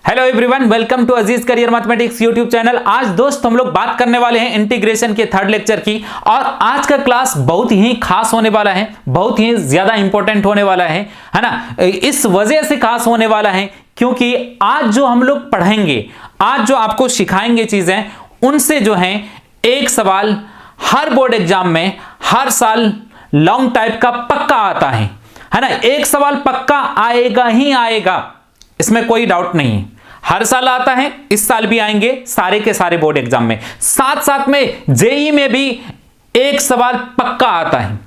Hello everyone, welcome to Aziz career mathematics YouTube channel. आज दोस्त हम लोग बात करने वाले हैं इंटीग्रेशन के थर्ड लेक्चर की। और आज का क्लास बहुत ही खास होने वाला है, बहुत ही ज्यादा इंपॉर्टेंट होने वाला है ना। इस वजह से खास होने वाला है क्योंकि आज जो हम लोग पढ़ेंगे, आज जो आपको सिखाएंगे चीजें, उनसे जो है एक सवाल हर बोर्ड एग्जाम में हर साल लॉन्ग टाइप का पक्का आता है ना। एक सवाल पक्का आएगा ही आएगा, इसमें कोई डाउट नहीं है। हर साल आता है, इस साल भी आएंगे सारे के सारे बोर्ड एग्जाम में। साथ साथ में जेई में भी एक सवाल पक्का आता है।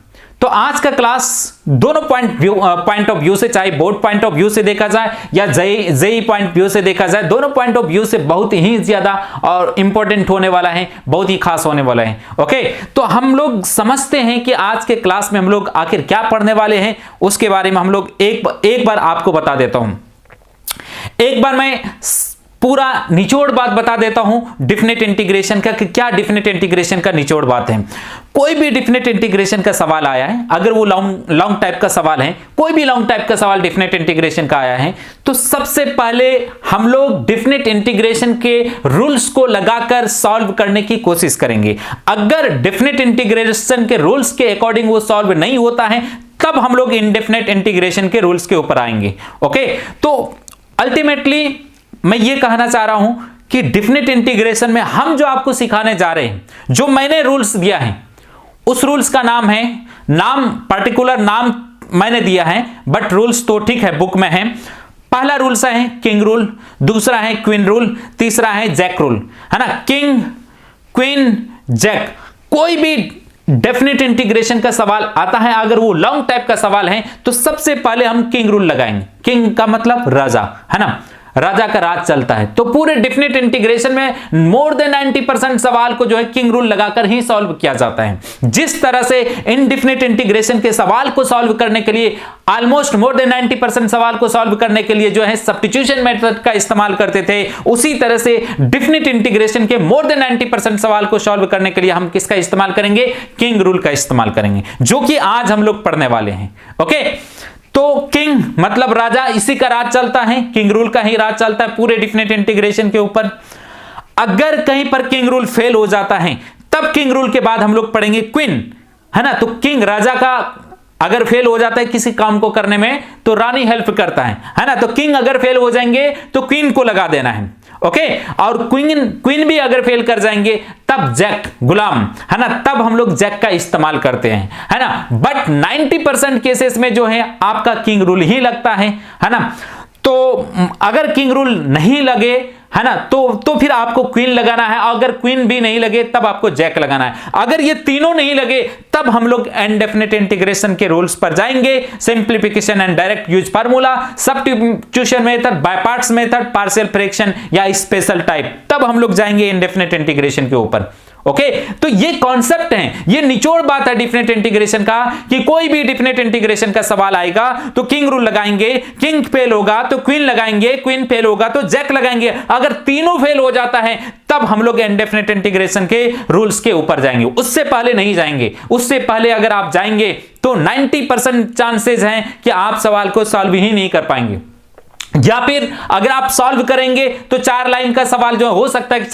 तो आज का क्लास दोनों पॉइंट ऑफ व्यू से, चाहे बोर्ड पॉइंट ऑफ व्यू से देखा जाए या जेई पॉइंट व्यू से देखा जाए, दोनों पॉइंट ऑफ व्यू से बहुत ही ज्यादा और इंपॉर्टेंट होने वाला है, बहुत ही खास होने वाला है। ओके, तो हम लोग समझते हैं कि आज के क्लास में हम लोग आखिर क्या पढ़ने वाले हैं, उसके बारे में हम लोग एक बार आपको बता देता हूं। एक बार मैं पूरा निचोड़ बात बता देता हूं डिफिनेट इंटीग्रेशन का, कि क्या डिफिनेट इंटीग्रेशन का निचोड़ बात है। कोई भी डिफिनेट इंटीग्रेशन का सवाल आया है, अगर वो लॉन्ग टाइप का सवाल है, कोई भी लॉन्ग टाइप का सवाल डिफिनेट इंटीग्रेशन का आया है, तो सबसे पहले हम लोग डिफिनेट इंटीग्रेशन के रूल्स को लगाकर सॉल्व करने की कोशिश करेंगे। अगर डिफिनेट इंटीग्रेशन के रूल्स के अकॉर्डिंग वो सॉल्व नहीं होता है, तब हम लोग इंडेफिनेट इंटीग्रेशन के रूल्स के ऊपर आएंगे। ओके, तो अल्टीमेटली मैं ये कहना चाह रहा हूं कि डिफिनेट इंटीग्रेशन में हम जो आपको सिखाने जा रहे हैं, जो मैंने रूल्स दिया है, उस रूल्स का नाम है, पर्टिकुलर नाम मैंने दिया है, बट रूल्स तो ठीक है बुक में है। पहला रूल्स है किंग रूल, दूसरा है क्वीन रूल, तीसरा है जैक रूल, है ना। King, queen, jack. कोई भी डेफिनेट इंटीग्रेशन का सवाल आता है, अगर वो लॉन्ग टाइप का सवाल है, तो सबसे पहले हम किंग रूल लगाएंगे। किंग का मतलब राजा, है ना, राजा का राज चलता है। तो पूरे डिफिनेट इंटीग्रेशन में मोर देन 90% सवाल को जो है किंग रूल लगाकर ही सॉल्व किया जाता है। जिस तरह से इनडिफिनेट इंटीग्रेशन के सवाल को सॉल्व करने के लिए ऑलमोस्ट मोर देन 90% सवाल को सॉल्व करने के लिए जो है सब्स्टिट्यूशन मेथड का इस्तेमाल करते थे, उसी तरह से डिफिनेट इंटीग्रेशन के मोर देन 90% सवाल को सॉल्व करने के लिए हम किसका इस्तेमाल करेंगे? किंग रूल का इस्तेमाल करेंगे, जो कि आज हम लोग पढ़ने वाले हैं। ओके, तो किंग मतलब राजा, इसी का राज चलता है, किंग रूल का ही राज चलता है पूरे डिफिनेट इंटीग्रेशन के ऊपर। अगर कहीं पर किंग रूल फेल हो जाता है, तब किंग रूल के बाद हम लोग पढ़ेंगे क्वीन, है ना। तो किंग, राजा का अगर फेल हो जाता है किसी काम को करने में, तो रानी हेल्प करता है ना। तो किंग अगर फेल हो जाएंगे तो क्वीन को लगा देना है। ओके, और क्वीन भी अगर फेल कर जाएंगे, तब जैक, गुलाम, है ना, तब हम लोग जैक का इस्तेमाल करते हैं, है ना। बट 90% केसेस में जो है आपका किंग रूल ही लगता है ना। तो अगर किंग रूल नहीं लगे, है ना, तो फिर आपको क्वीन लगाना है। अगर क्वीन भी नहीं लगे, तब आपको जैक लगाना है। अगर ये तीनों नहीं लगे, तब हम लोग इनडेफिनेट इंटीग्रेशन के रूल्स पर जाएंगे। Simplification and direct use formula, substitution method, by parts method, partial fraction या स्पेशल टाइप, तब हम लोग जाएंगे इनडेफिनेट इंटीग्रेशन के ऊपर। ओके, तो ये कॉन्सेप्ट है, ये निचोड़ बात है डिफिनेट इंटीग्रेशन का, कि कोई भी डिफिनेट इंटीग्रेशन का सवाल आएगा तो किंग रूल लगाएंगे, किंग फेल होगा तो क्वीन लगाएंगे, क्वीन फेल होगा तो जैक लगाएंगे। अगर तीनों फेल हो जाता है, तब हम लोग इनडेफिनेट इंटीग्रेशन के रूल्स के ऊपर जाएंगे, उससे पहले नहीं जाएंगे। उससे पहले अगर आप जाएंगे तो 90% चांसेस हैं कि आप सवाल को सॉल्व ही नहीं कर पाएंगे, या फिर अगर आप सॉल्व करेंगे तो 4 लाइन का सवाल जो हो सकता है कि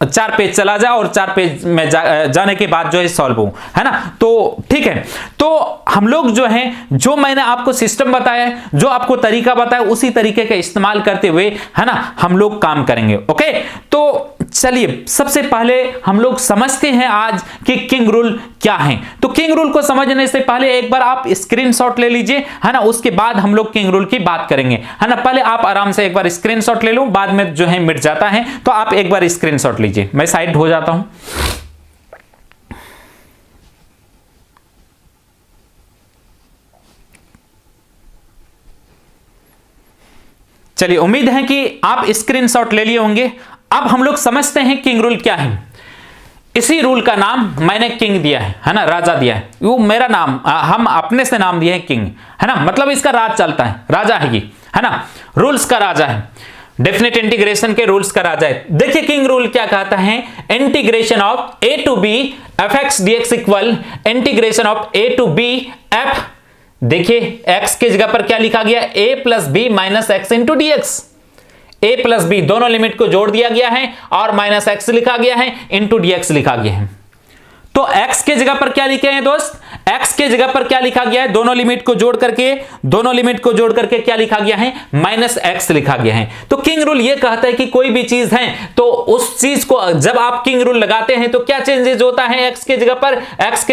4 पेज चला जाए और 4 पेज में जाने के बाद जो है सॉल्व हो, है ना। तो ठीक है, तो हम लोग जो है, जो मैंने आपको सिस्टम बताया, जो आपको तरीका बताया, उसी तरीके का इस्तेमाल करते हुए, है ना, हम लोग काम करेंगे। ओके, तो चलिए सबसे पहले हम लोग समझते हैं आज कि किंग रूल क्या है। तो किंग रूल को समझने से पहले एक बार आप स्क्रीनशॉट ले लीजिए, है ना, उसके बाद हम लोग किंग रूल की बात करेंगे, है ना। पहले आप आराम से एक बार स्क्रीनशॉट ले लो, बाद में जो है मिट जाता है, तो आप एक बार स्क्रीनशॉट लीजिए। मैं साइड हो जाता हूं। चलिए, उम्मीद है कि आप स्क्रीनशॉट ले लिए होंगे। अब हम लोग समझते हैं किंग रूल क्या है। इसी रूल का नाम मैंने किंग दिया है ना, राजा दिया है। वो मेरा नाम, हम अपने से नाम दिए हैं किंग, है ना, मतलब इसका राज चलता है, राजा है ये, है ना, रूल्स का राजा है, डेफिनेट इंटीग्रेशन के रूल्स का राजा है। देखिए किंग रूल क्या कहता है, integration of a to b f x d x equal integration of a to b f, देखिए x की जगह पर क्या लिखा गया, a plus b minus x into d x. a plus b दोनों लिमिट को जोड़ दिया गया है और माइनस एक्स लिखा गया है इंटू dx लिखा गया है। तो x के जगह पर क्या लिखे हैं दोस्त, x के जगह पर क्या लिखा गया है, दोनों लिमिट को जोड़ करके क्या लिखा गया है, माइनस एक्स लिखा गया है। तो किंग रूल ये कहता है कि कोई भी चीज है तो उस चीज को जब आप किंग रूल लगाते हैं तो क्या चेंजेस होता है, x के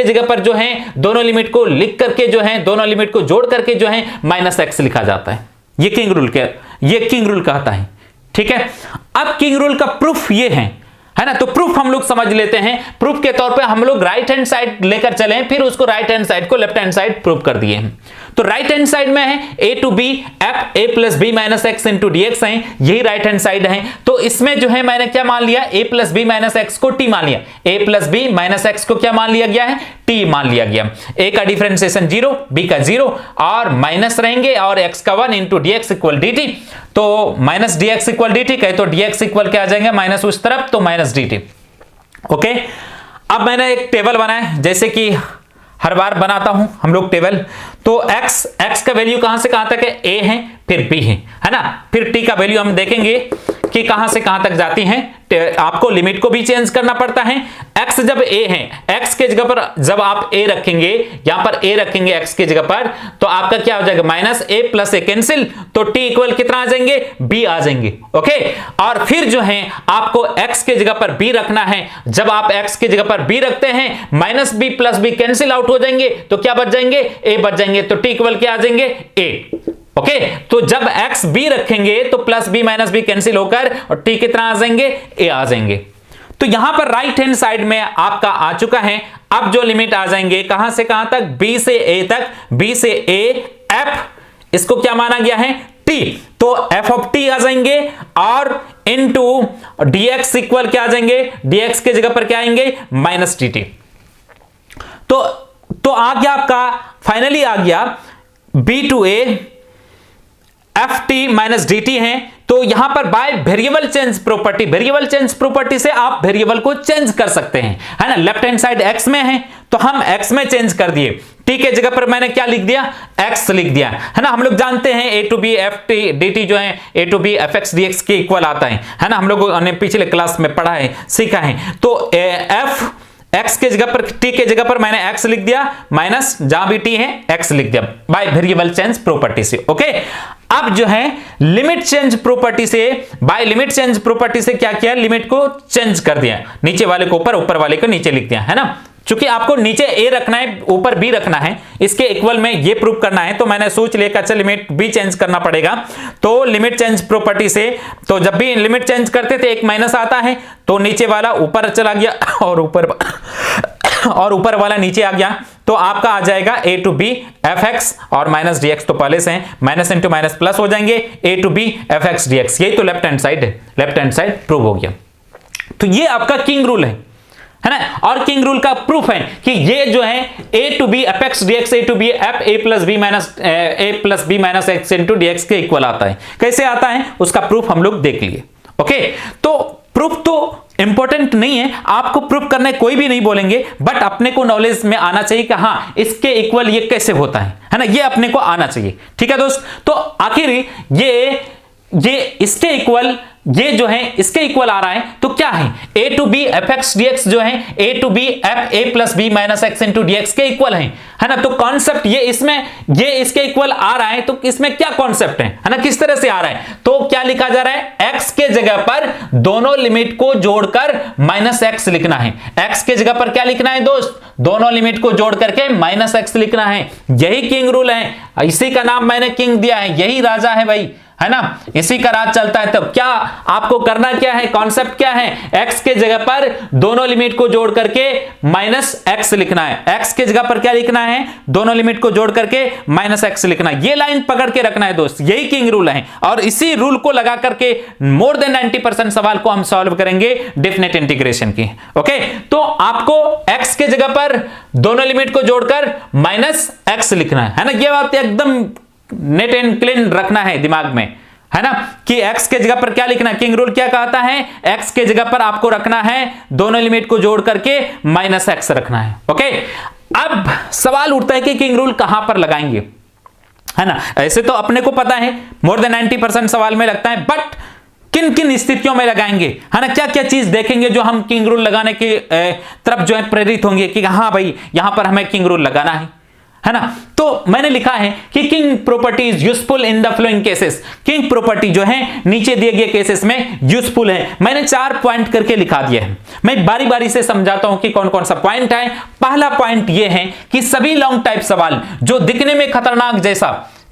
जगह पर जो है दोनों लिमिट को लिख करके जो है दोनों लिमिट को जोड़ करके जो है माइनस एक्स लिखा जाता है। ये किंग रूल कहता है। ठीक है, अब किंग रूल का प्रूफ ये है ना, तो प्रूफ हम लोग समझ लेते हैं। प्रूफ के तौर पे हम लोग राइट हैंड साइड लेकर चले, फिर उसको राइट हैंड साइड को लेफ्ट हैंड साइड प्रूफ कर दिए हैं। तो राइट हैंड साइड में है a to b f a plus b minus x into dx है, यही राइट हैंड साइड है। तो इसमें जो है मैंने क्या मान लिया, a plus b minus x को t मान लिया, a plus b minus x को क्या मान लिया गया है, t मान लिया गया। a का डिफरेंशिएशन 0, b का 0 और माइनस रहेंगे और x का 1 इंटू dx इक्वल dt। तो माइनस dx इक्वल dt कहे तो dx इक्वल क्या आ जाएंगे, माइनस उस तरफ तो माइनस dt। ओके, अब मैंने एक टेबल बनाया जैसे कि हर बार बनाता हूं हम लोग टेबल। तो x का वैल्यू कहां से कहां तक है, a है फिर b है ना, फिर t का वैल्यू हम देखेंगे कि कहां से कहां तक जाती हैं। आपको लिमिट को भी चेंज करना पड़ता है। x जब a है, x के जगह पर जब आप a रखेंगे, यहां पर a रखेंगे x के जगह पर, तो आपका क्या हो जाएगा, minus a plus a cancel, तो t इक्वल कितना आ जाएंगे, b आ जाएंगे। ओके, और फिर जो है आपको x के जगह पर b रखना है। जब आप x के जगह पर b रखते हैं, minus b plus b cancel out हो जाएंगे, तो क्या बच जाएंगे, a बच जाएंगे, तो t इक्वल क्या आ जाएंगे, a। ओके, तो जब x b रखेंगे तो plus b minus b cancel होकर और t कितना आ जाएंगे, a आ जाएंगे। तो यहां पर राइट हैंड साइड में आपका आ चुका है। अब जो लिमिट आ जाएंगे कहां से कहां तक, b से a तक, b से a f, इसको क्या माना गया है, t, तो f ऑफ t आ जाएंगे और इनटू dx इक्वल क्या आ जाएंगे, dx के जगह पर क्या आएंगे, माइनस dt। तो आ गया आपका, फाइनली आ गया b to a f t minus d t है। तो यहां पर बाय वेरिएबल चेंज प्रॉपर्टी से आप वेरिएबल को चेंज कर सकते हैं, है ना। लेफ्ट हैंड साइड x में है तो हम x में चेंज कर दिए, t के जगह पर मैंने क्या लिख दिया, x लिख दिया, है ना। हम लोग जानते हैं a to b f t d t जो है a to b f x d x के इक्वल आता है ना। हम लोगों ने पिछले क्लास में पढ़ा है, सीखा है। तो एफ x के जगह पर, t के जगह पर मैंने x लिख दिया, माइनस जहां भी t है x लिख दिया बाय वेरिएबल चेंज प्रॉपर्टी से। ओके, अब जो है लिमिट चेंज प्रॉपर्टी से, बाय लिमिट चेंज प्रॉपर्टी से क्या किया, लिमिट को चेंज कर दिया, नीचे वाले को ऊपर, ऊपर वाले को नीचे लिख दिया, है ना। चूंकि आपको नीचे a रखना है ऊपर b रखना है, इसके इक्वल में ये प्रूव करना है, तो मैंने सोच लिया अच्छा लिमिट b चेंज करना पड़ेगा। तो लिमिट चेंज प्रॉपर्टी से, तो जब भी लिमिट चेंज करते थे एक माइनस आता है, तो नीचे वाला ऊपर चला गया और ऊपर वाला नीचे आ गया, तो आपका आ जाएगा a to b f x और माइनस डी एक्स तो पहले से हैं, माइनस इंटू माइनस प्लस हो जाएंगे, a to b f x d x. यही तो लेफ्ट हैंड साइड है, लेफ्ट हैंड साइड प्रूव हो गया। तो ये आपका किंग रूल है ना। और किंग रूल का प्रूफ है कि ये जो है a to b f x d x a to b f a plus b minus x into d x के इक्वल आता है। कैसे आता है उसका प्रूफ हम लोग देख लिए। ओके, तो प्रूफ तो इंपॉर्टेंट नहीं है, आपको प्रूफ करने कोई भी नहीं बोलेंगे, बट अपने को नॉलेज में आना चाहिए कि हाँ इसके इक्वल ये कैसे होता है ना, ये अपने को आना चाहिए। ठीक है दोस्त, तो आखिर ये इसके इक्वल, ये जो है इसके इक्वल आ रहा है, तो क्या है, a to b f x d x जो है a to b f a plus b minus x into d x के इक्वल है ना। तो कॉन्सेप्ट ये इसमें, ये इसके इक्वल आ रहा है, तो इसमें क्या कॉन्सेप्ट है ना, किस तरह से आ रहा है, तो क्या लिखा जा रहा है, x के जगह पर दोनों लिमिट को जोड़कर माइनस एक्स लिखना है। x के जगह पर क्या लिखना है दोस्त, दोनों लिमिट को जोड़ करके माइनस एक्स लिखना है। यही किंग रूल है, इसी का नाम मैंने किंग दिया है, यही राजा है भाई, है ना, इसी का राज चलता है। तब क्या आपको करना क्या है, कॉन्सेप्ट क्या है, x के जगह पर दोनों लिमिट को जोड़ करके माइनस एक्स लिखना है। x के जगह पर क्या लिखना है, दोनों लिमिट को जोड़ करके माइनस एक्स लिखना है। ये लाइन पकड़ के रखना है दोस्त, यही किंग रूल है। और इसी रूल को लगा करके मोर देन 90% सवाल को हम सॉल्व करेंगे डेफिनेट इंटीग्रेशन की। ओके, तो आपको x के जगह पर दोनों लिमिट को जोड़कर माइनस एक्स लिखना है ना। ये बात एकदम नेट एंड क्लीन रखना है दिमाग में, है ना, कि x के जगह पर क्या लिखना है, किंग रूल क्या कहता है, x के जगह पर आपको रखना है दोनों लिमिट को जोड़ करके माइनस एक्स रखना है। ओके, अब सवाल उठता है कि किंग रूल कहां पर लगाएंगे, है ना। ऐसे तो अपने को पता है मोर देन 90% सवाल में लगता है, बट किन किन स्थितियों में लगाएंगे, है ना, क्या क्या चीज देखेंगे जो हम किंग रूल लगाने की तरफ जो है प्रेरित होंगे कि हाँ भाई यहां पर हमें किंग रूल लगाना है ना। तो मैंने लिखा है कि king property is useful in the flowing cases. King property जो है नीचे दिए गए केसेस में यूजफुल है। मैंने 4 पॉइंट करके लिखा दिया है। मैं बारी बारी से समझाता हूं कि कौन कौन सा पॉइंट है। पहला पॉइंट यह है कि सभी लॉन्ग टाइप सवाल जो दिखने में खतरनाक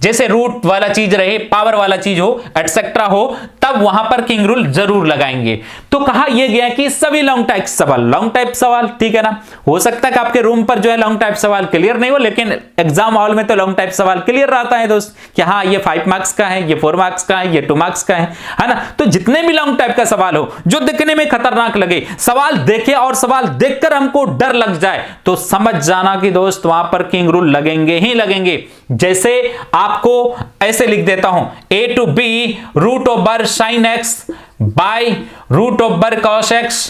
जैसे रूट वाला चीज रहे, पावर वाला चीज हो, एटसेट्रा हो, तब वहां पर किंग रूल जरूर लगाएंगे। तो कहा यह गया कि सभी लॉन्ग टाइप सवाल, ठीक है ना। हो सकता है कि आपके रूम पर जो है लॉन्ग टाइप सवाल क्लियर नहीं हो, लेकिन एग्जाम हॉल में तो लॉन्ग टाइप सवाल क्लियर रहता है दोस्त कि हाँ ये 5 मार्क्स का है, ये 4 मार्क्स का है, ये 2 मार्क्स का है ना। तो जितने भी लॉन्ग टाइप का सवाल हो जो दिखने में खतरनाक लगे, सवाल देखे और सवाल देखकर हमको डर लग जाए, तो समझ जाना कि दोस्त वहां पर किंग रूल लगेंगे ही लगेंगे। जैसे आपको ऐसे लिख देता हूं, a to b root over sine x by root over cos x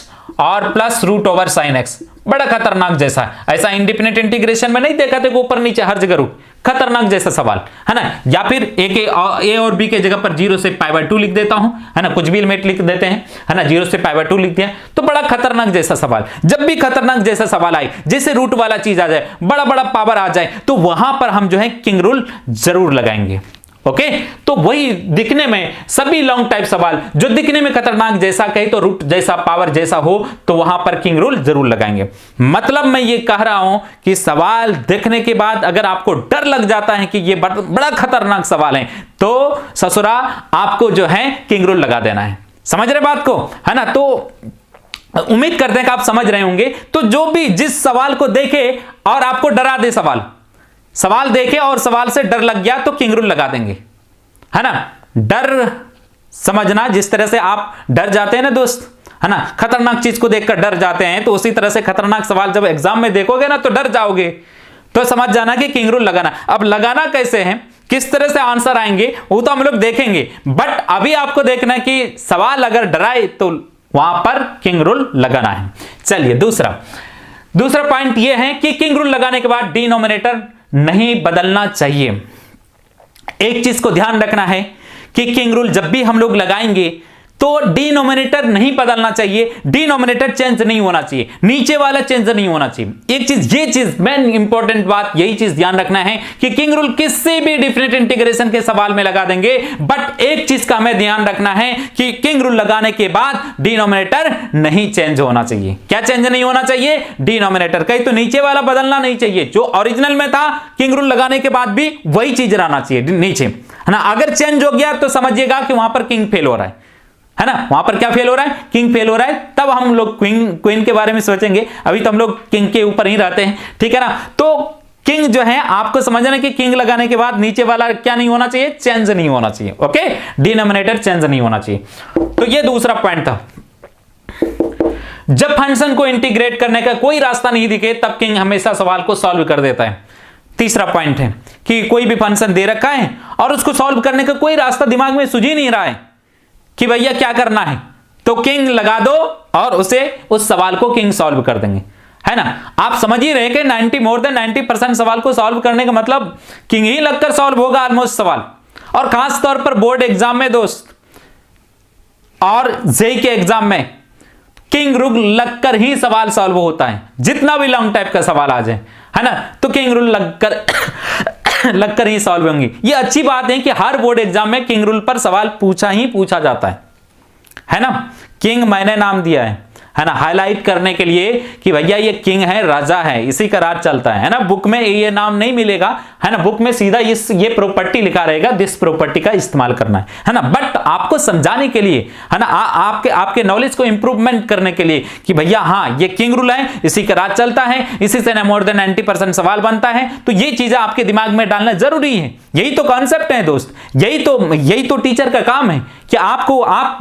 और plus root over sine x। बड़ा खतरनाक जैसा, ऐसा इंडिपेंडेंट इंटीग्रेशन में नहीं देखा थे ऊपर नीचे हर जगह रूट, खतरनाक जैसा सवाल है ना। या फिर ए और बी के जगह पर 0 से π/2 लिख देता हूं, है ना, कुछ भी एलिमेंट लिख देते हैं, है ना, 0 से π/2 लिख दिया, तो बड़ा खतरनाक जैसा सवाल। जब भी खतरनाक जैसा सवाल आए, जैसे रूट वाला चीज आ जाए, बड़ा बड़ा पावर आ जाए, तो वहां पर हम जो है किंग रूल जरूर लगाएंगे। ओके, तो वही दिखने में सभी लॉन्ग टाइप सवाल जो दिखने में खतरनाक जैसा कहे तो रूट जैसा पावर जैसा हो, तो वहां पर किंग रूल जरूर लगाएंगे। मतलब मैं ये कह रहा हूं कि सवाल देखने के बाद अगर आपको डर लग जाता है कि ये बड़ा खतरनाक सवाल है, तो ससुरा आपको जो है किंग रूल लगा देना है। समझ रहे बात को, है ना। तो उम्मीद करते हैं कि आप समझ रहे होंगे। तो जो भी जिस सवाल को देखे और आपको डरा दे, सवाल देखे और सवाल से डर लग गया, तो किंग रूल लगा देंगे, है ना। डर समझना, जिस तरह से आप डर जाते हैं ना दोस्त, है ना, खतरनाक चीज को देखकर डर जाते हैं, तो उसी तरह से खतरनाक सवाल जब एग्जाम में देखोगे ना तो डर जाओगे। तो समझ जाना कि किंग रूल लगाना। अब लगाना कैसे है, किस तरह से आंसर आएंगे, वो तो हम लोग देखेंगे, बट अभी आपको देखना है कि सवाल अगर डराए तो वहां पर किंग रूल लगाना है। चलिए दूसरा पॉइंट यह है कि किंग रूल लगाने के बाद डिनोमिनेटर नहीं बदलना चाहिए। एक चीज को ध्यान रखना है कि किंग रूल जब भी हम लोग लगाएंगे तो डिनोमिनेटर नहीं बदलना चाहिए, डिनोमिनेटर चेंज नहीं होना चाहिए, नीचे वाला चेंज नहीं होना चाहिए। एक चीज, ये चीज मेन इंपॉर्टेंट बात, यही चीज ध्यान रखना है कि किंग रूल किसी भी डिफरेंट इंटीग्रेशन के सवाल में लगा देंगे, बट एक चीज का हमें ध्यान रखना है कि किंग रूल लगाने के बाद डिनोमिनेटर नहीं चेंज होना चाहिए। क्या चेंज नहीं होना चाहिए? डिनोमिनेटर। कहीं तो नीचे वाला बदलना नहीं चाहिए, जो ओरिजिनल में था किंग रूल लगाने के बाद भी वही चीज रहना चाहिए नीचे, है ना। अगर चेंज हो गया तो समझिएगा कि वहां पर किंग फेल हो रहा है ना, वहां पर क्या फेल हो रहा है? किंग फेल हो रहा है। तब हम लोग क्वीन के बारे में सोचेंगे, अभी तो हम लोग किंग के ऊपर ही रहते हैं, ठीक है ना। तो किंग जो है आपको समझना कि किंग लगाने के बाद नीचे वाला क्या नहीं होना चाहिए? चेंज नहीं होना चाहिए। ओके, डिनोमिनेटर चेंज नहीं होना चाहिए। तो ये दूसरा पॉइंट था। जब फंक्शन को इंटीग्रेट करने का कोई रास्ता नहीं दिखे, तब किंग हमेशा सवाल को सॉल्व कर देता है। तीसरा पॉइंट है कि कोई भी फंक्शन दे रखा है और उसको सॉल्व करने का कोई रास्ता दिमाग में सूझ ही नहीं रहा है कि भैया क्या करना है, तो किंग लगा दो और उस सवाल को किंग सॉल्व कर देंगे, है ना। आप समझ ही रहे कि मोर देन 90% सवाल को सॉल्व करने का मतलब किंग ही लगकर सॉल्व होगा ऑलमोस्ट सवाल। और खास तौर पर बोर्ड एग्जाम में दोस्त और जेई के एग्जाम में किंग रूल लगकर ही सवाल सॉल्व होता है। जितना भी लॉन्ग टाइप का सवाल आ जाए, है ना, तो किंग रूल लगकर ही सॉल्व होंगे। ये अच्छी बात है कि हर बोर्ड एग्जाम में किंग रूल पर सवाल पूछा जाता है ना। किंग मैंने नाम दिया है ना, हाईलाइट करने के लिए कि भैया ये किंग है, राजा है, इसी का राज चलता है ना। बुक में ये नाम नहीं मिलेगा, है ना। बुक में सीधा ये प्रॉपर्टी लिखा रहेगा, दिस प्रॉपर्टी का इस्तेमाल करना है ना। बट आपको समझाने के लिए, है ना, आपके नॉलेज को इंप्रूवमेंट करने के लिए कि भैया हाँ ये किंग रूल है, इसी का राज चलता है, इसी से मोर देन 90% सवाल बनता है। तो ये चीजें आपके दिमाग में डालना जरूरी है। यही तो कॉन्सेप्ट है दोस्त, यही तो टीचर का काम है कि आप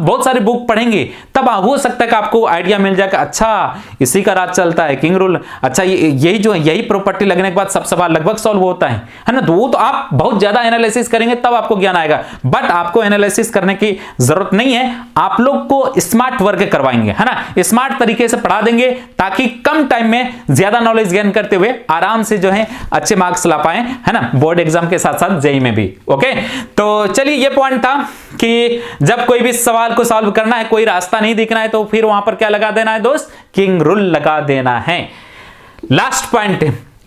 बहुत सारे बुक पढ़ेंगे, तब हो सकता है कि आपको आइडिया मिल जाए कि अच्छा इसी का राज चलता है, किंग रूल। अच्छा यही प्रॉपर्टी लगने के बाद सब सवाल लगभग सॉल्व होता है ना। तो वो तो आप बहुत ज्यादा एनालिसिस करेंगे तब आपको ज्ञान आएगा, बट आपको एनालिसिस करने की जरूरत नहीं है। आप लोग को स्मार्ट वर्क करवाएंगे, है ना, स्मार्ट तरीके से पढ़ा देंगे ताकि कम टाइम में ज्यादा नॉलेज गेन करते हुए आराम से जो है अच्छे मार्क्स ला पाए, है ना, बोर्ड एग्जाम के साथ साथ जेईई में भी। ओके, तो चलिए ये पॉइंट था। कि जब कोई भी सवाल को सॉल्व करना है, कोई रास्ता नहीं दिखना है, तो फिर वहां पर क्या लगा देना है दोस्त, किंग रूल लगा देना है। लास्ट पॉइंट,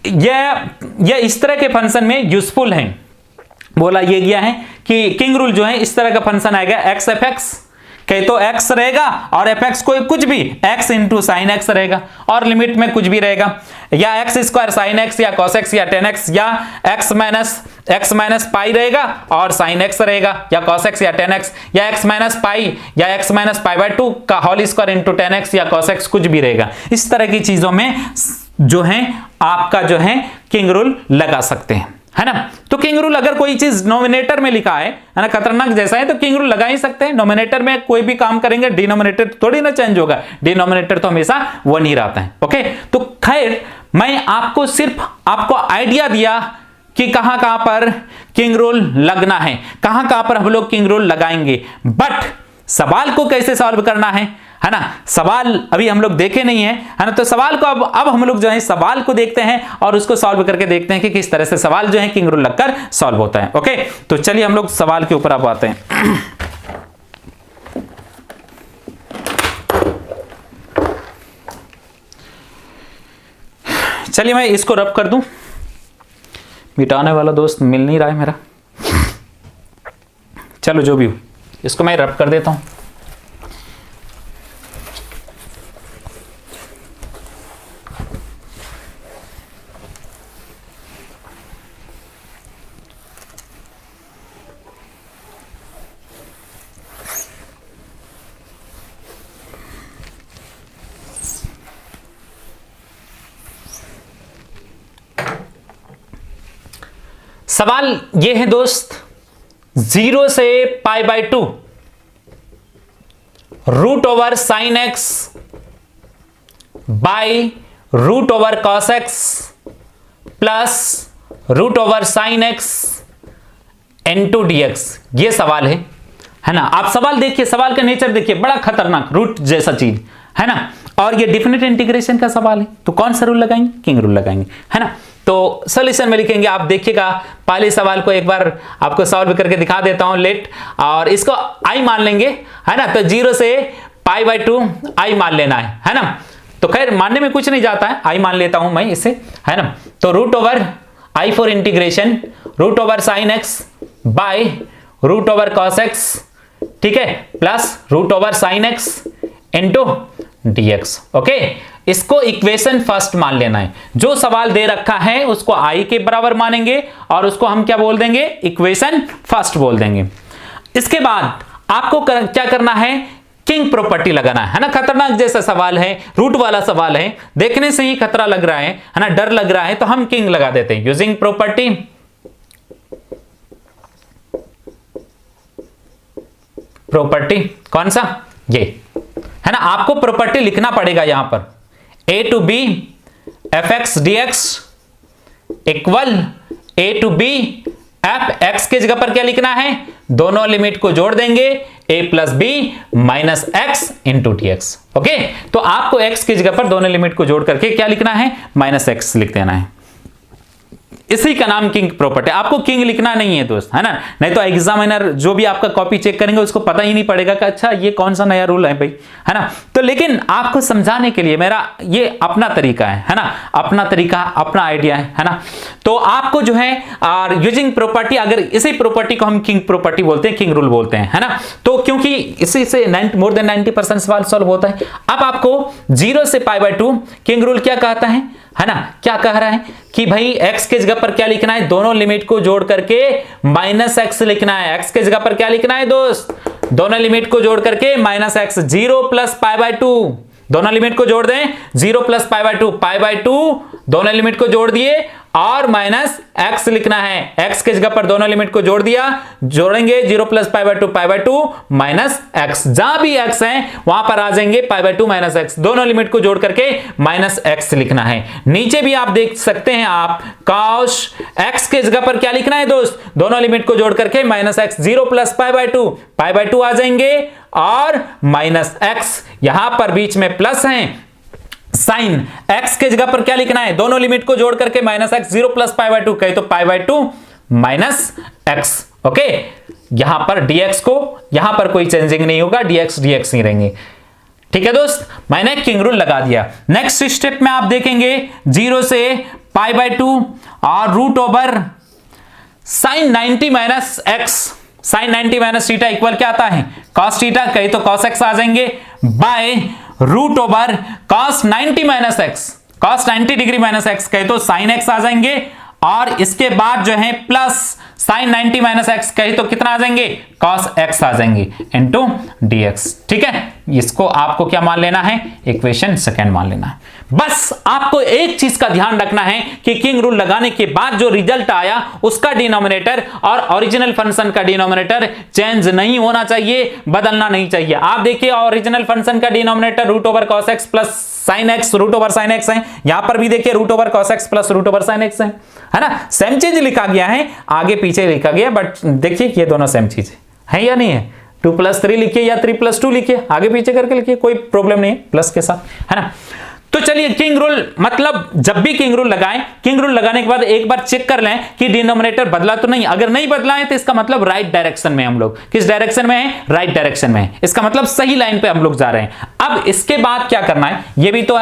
यह इस तरह के फंक्शन में यूजफुल है। बोला ये गया है कि किंग रूल जो है इस तरह का फंक्शन आएगा, एक्स एफ एक्स, कहीं तो x रहेगा और एफ एक्स कोई कुछ भी x इंटू साइन एक्स रहेगा, और लिमिट में कुछ भी रहेगा, या एक्स स्क्वायर साइन एक्स या कॉस एक्स या टेन एक्स, या x माइनस पाई रहेगा और साइन एक्स रहेगा, या कॉस एक्स या टेन एक्स, या x माइनस पाई या x माइनस पाई बाय 2 का whole square into tan x या कॉस एक्स, कुछ भी रहेगा। इस तरह की चीजों में जो है आपका जो है किंग रूल लगा सकते हैं, है ना। तो किंग रूल अगर कोई चीज नोमिनेटर में लिखा है ना, खतरनाक जैसा है, तो किंग रूल लगा ही सकते हैं। नोमिनेटर में कोई भी काम करेंगे, डिनोमिनेटर थोड़ी ना चेंज होगा, डिनोमिनेटर तो हमेशा वन ही रहता है। ओके, तो खैर मैं आपको सिर्फ आपको आइडिया दिया कि कहां कहां पर किंग रूल लगना है, कहां कहां पर हम लोग किंग रूल लगाएंगे, बट सवाल को कैसे सॉल्व करना है ना, सवाल अभी हम लोग देखे नहीं है ना। तो सवाल को अब हम लोग जो है सवाल को देखते हैं और उसको सॉल्व करके देखते हैं कि किस तरह से सवाल जो है किंग रूल लगकर सॉल्व होता है। ओके, तो चलिए हम लोग सवाल के ऊपर अब आते हैं। चलिए मैं इसको रब कर दूं, मिटाने वाला दोस्त मिल नहीं रहा है मेरा, चलो जो भी हो, इसको मैं रब कर देता हूं। सवाल ये है दोस्त, 0 से pi by 2 root over sine x by root over cos x plus root over sine x into d x, ये सवाल है ना। आप सवाल देखिए, सवाल का नेचर देखिए, बड़ा खतरनाक रूट जैसा चीज है ना, और ये डिफिनिट इंटीग्रेशन का सवाल है, तो कौन सा रूल लगाएंगे, किंग रूल लगाएंगे, है ना। तो सॉल्यूशन में लिखेंगे, आप देखिएगा पहले सवाल को एक बार आपको सॉल्व करके दिखा देता हूं, लेट, और इसको आई मान लेंगे, है ना। तो 0 से पाई बाय 2 आई मान लेना है ना। तो खैर मानने में कुछ नहीं जाता है, आई मान लेता हूं मैं इसे, है ना। तो root over I for integration root over sine x by root over cos x, ठीक है, plus root over sine x into dx। Okay, इसको इक्वेशन फर्स्ट मान लेना है। जो सवाल दे रखा है उसको आई के बराबर मानेंगे और उसको हम क्या बोल देंगे, इक्वेशन फर्स्ट बोल देंगे। इसके बाद आपको क्या करना है, किंग प्रॉपर्टी लगाना है ना। खतरनाक जैसा सवाल है, रूट वाला सवाल है, देखने से ही खतरा लग रहा है ना, डर लग रहा है, तो हम किंग लगा देते हैं यूजिंग प्रॉपर्टी। प्रॉपर्टी कौन सा, ये है ना। आपको प्रॉपर्टी लिखना पड़ेगा यहां पर, a to b f x d x equal a to b f x के जगह पर क्या लिखना है, दोनों लिमिट को जोड़ देंगे, a plus b minus x into d x. Okay, तो आपको x की जगह पर दोनों लिमिट को जोड़ करके क्या लिखना है, माइनस एक्स लिख देना है। इसी का नाम किंग प्रॉपर्टी। आपको किंग लिखना नहीं है दोस्त, है ना, नहीं तो एग्जामिनर जो भी आपका कॉपी चेक करेंगे उसको पता ही नहीं पड़ेगा कि अच्छा ये कौन सा नया रूल है भाई, है ना। तो लेकिन आपको समझाने के लिए मेरा ये अपना तरीका है ना, अपना तरीका, अपना आइडिया है ना। तो आपको जो है यूजिंग प्रॉपर्टी, अगर इसी प्रॉपर्टी को हम किंग प्रॉपर्टी बोलते हैं, किंग रूल बोलते हैं, है ना। तो क्योंकि इसी से मोर देन 90% सवाल सॉल्व होता है। अब आपको 0 से पाई बाय 2 किंग रूल क्या कहता है ना, क्या कह रहा है कि भाई x के जगह पर क्या लिखना है, दोनों लिमिट को जोड़ करके माइनस एक्स लिखना है। x के जगह पर क्या लिखना है दोस्त, दोनों लिमिट को जोड़ करके minus x, 0 plus pi by 2, दोनों लिमिट को जोड़ दें, 0 प्लस पाई बाय 2 दोनों लिमिट को जोड़ दिए और माइनस एक्स लिखना है। x के जगह पर दोनों लिमिट को जोड़ दिया, जोड़ेंगे 0 plus pi by 2 minus x, जहां भी x है वहां पर आ जाएंगे पाई बाय 2 माइनस एक्स, दोनों लिमिट को जोड़ करके माइनस एक्स लिखना है। नीचे भी आप देख सकते हैं आप cos x के जगह पर क्या लिखना है दोस्त, दोनों लिमिट को जोड़ करके minus x, 0 plus pi by 2 आ जाएंगे और माइनस एक्स, यहां पर बीच में प्लस है। साइन x के जगह पर क्या लिखना है, दोनों लिमिट को जोड़ करके minus x, 0 plus pi by 2 कहे तो पाई बाय 2 माइनस एक्स। ओके, यहां पर dx को, यहां पर कोई चेंजिंग नहीं होगा, dx dx ही रहेंगे। ठीक है दोस्त, मैंने किंग रूल लगा दिया। नेक्स्ट स्टेप में आप देखेंगे 0 से π/2 और root over sin 90 minus x, sin 90 minus theta equal क्या आता है, cos थीटा, कहीं तो cos x आ जाएंगे, by root over cos 90 minus x, cos 90 degree minus x, कहे तो sin x आ जाएंगे, और इसके बाद जो है प्लस sin 90 माइनस एक्स, कहे तो कितना आ जाएंगे, cos x आ जाएंगे इनटू dx। ठीक है, इसको आपको क्या मान लेना है, इक्वेशन सेकंड मान लेना है। बस आपको एक चीज का ध्यान रखना है कि किंग रूल लगाने के बाद जो रिजल्ट आया उसका डिनोमिनेटर और ओरिजिनल फंक्शन का डिनोमिनेटर चेंज नहीं होना चाहिए, बदलना नहीं चाहिए। आप देखिए ओरिजिनल फंक्शन का denominator root over cos x plus sin x root over sin x है, यहां पर भी देखिए रूट over cos x plus root over sin x है ना, सेम चीज लिखा गया है, आगे पीछे लिखा गया, बट देखिए ये दोनों सेम चीज है या नहीं है। 2 + 3 लिखिए या 3 + 2 लिखिए, आगे पीछे करके लिखिए, कोई प्रॉब्लम नहीं है प्लस के साथ, है ना। तो चलिए किंग रूल, मतलब जब भी किंग रूल लगाएं, किंग रूल लगाने के बाद एक बार चेक कर लें कि डिनोमिनेटर बदला तो नहीं। अगर नहीं बदला है तो इसका मतलब राइट डायरेक्शन में हम लोग, किस डायरेक्शन में है, राइट डायरेक्शन में है, इसका मतलब सही लाइन पे हम लोग जा रहे हैं। अब इसके बाद क्या करना है, ये भी तो,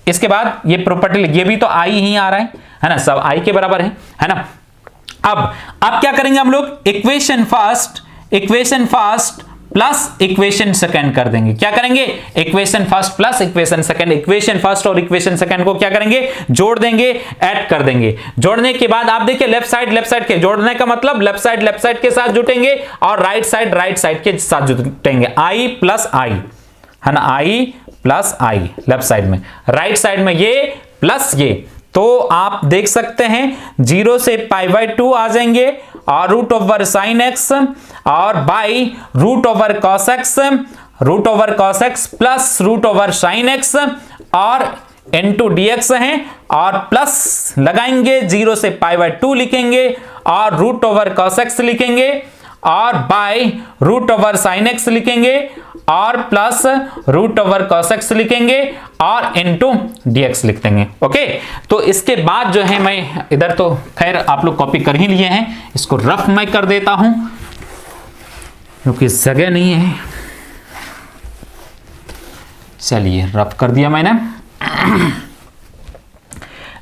इसके बाद ये प्रॉपर्टी, ये भी तो आई ही आ रहा है ना, सब आई के बराबर है ना। अब क्या करेंगे हम लोग, equation first plus equation second कर देंगे। क्या करेंगे, equation first plus equation second, equation first और इक्वेशन सेकंड को क्या करेंगे, जोड़ देंगे, ऐड कर देंगे। जोड़ने के बाद आप देखिए लेफ्ट साइड के जोड़ने का मतलब लेफ्ट साइड के साथ जुटेंगे और राइट साइड के साथ जुटेंगे, i प्लस i, है ना, i plus i left side में, राइट साइड में ये प्लस ये। तो आप देख सकते हैं 0 से π/2 आ जाएंगे और रूट ओवर sin x और by root over cos x plus root over sin x और इनटू dx है, और प्लस लगाएंगे 0 से π/2 लिखेंगे और रूट ओवर cos x लिखेंगे और by root over sin x लिखेंगे और plus root over cos x लिखेंगे और इनटू dx लिख देंगे। ओके, तो इसके बाद जो है मैं इधर तो खैर आप लोग कॉपी कर ही लिए हैं, इसको रफ मैं कर देता हूं क्योंकि जगह नहीं है। चलिए रफ कर दिया मैंने।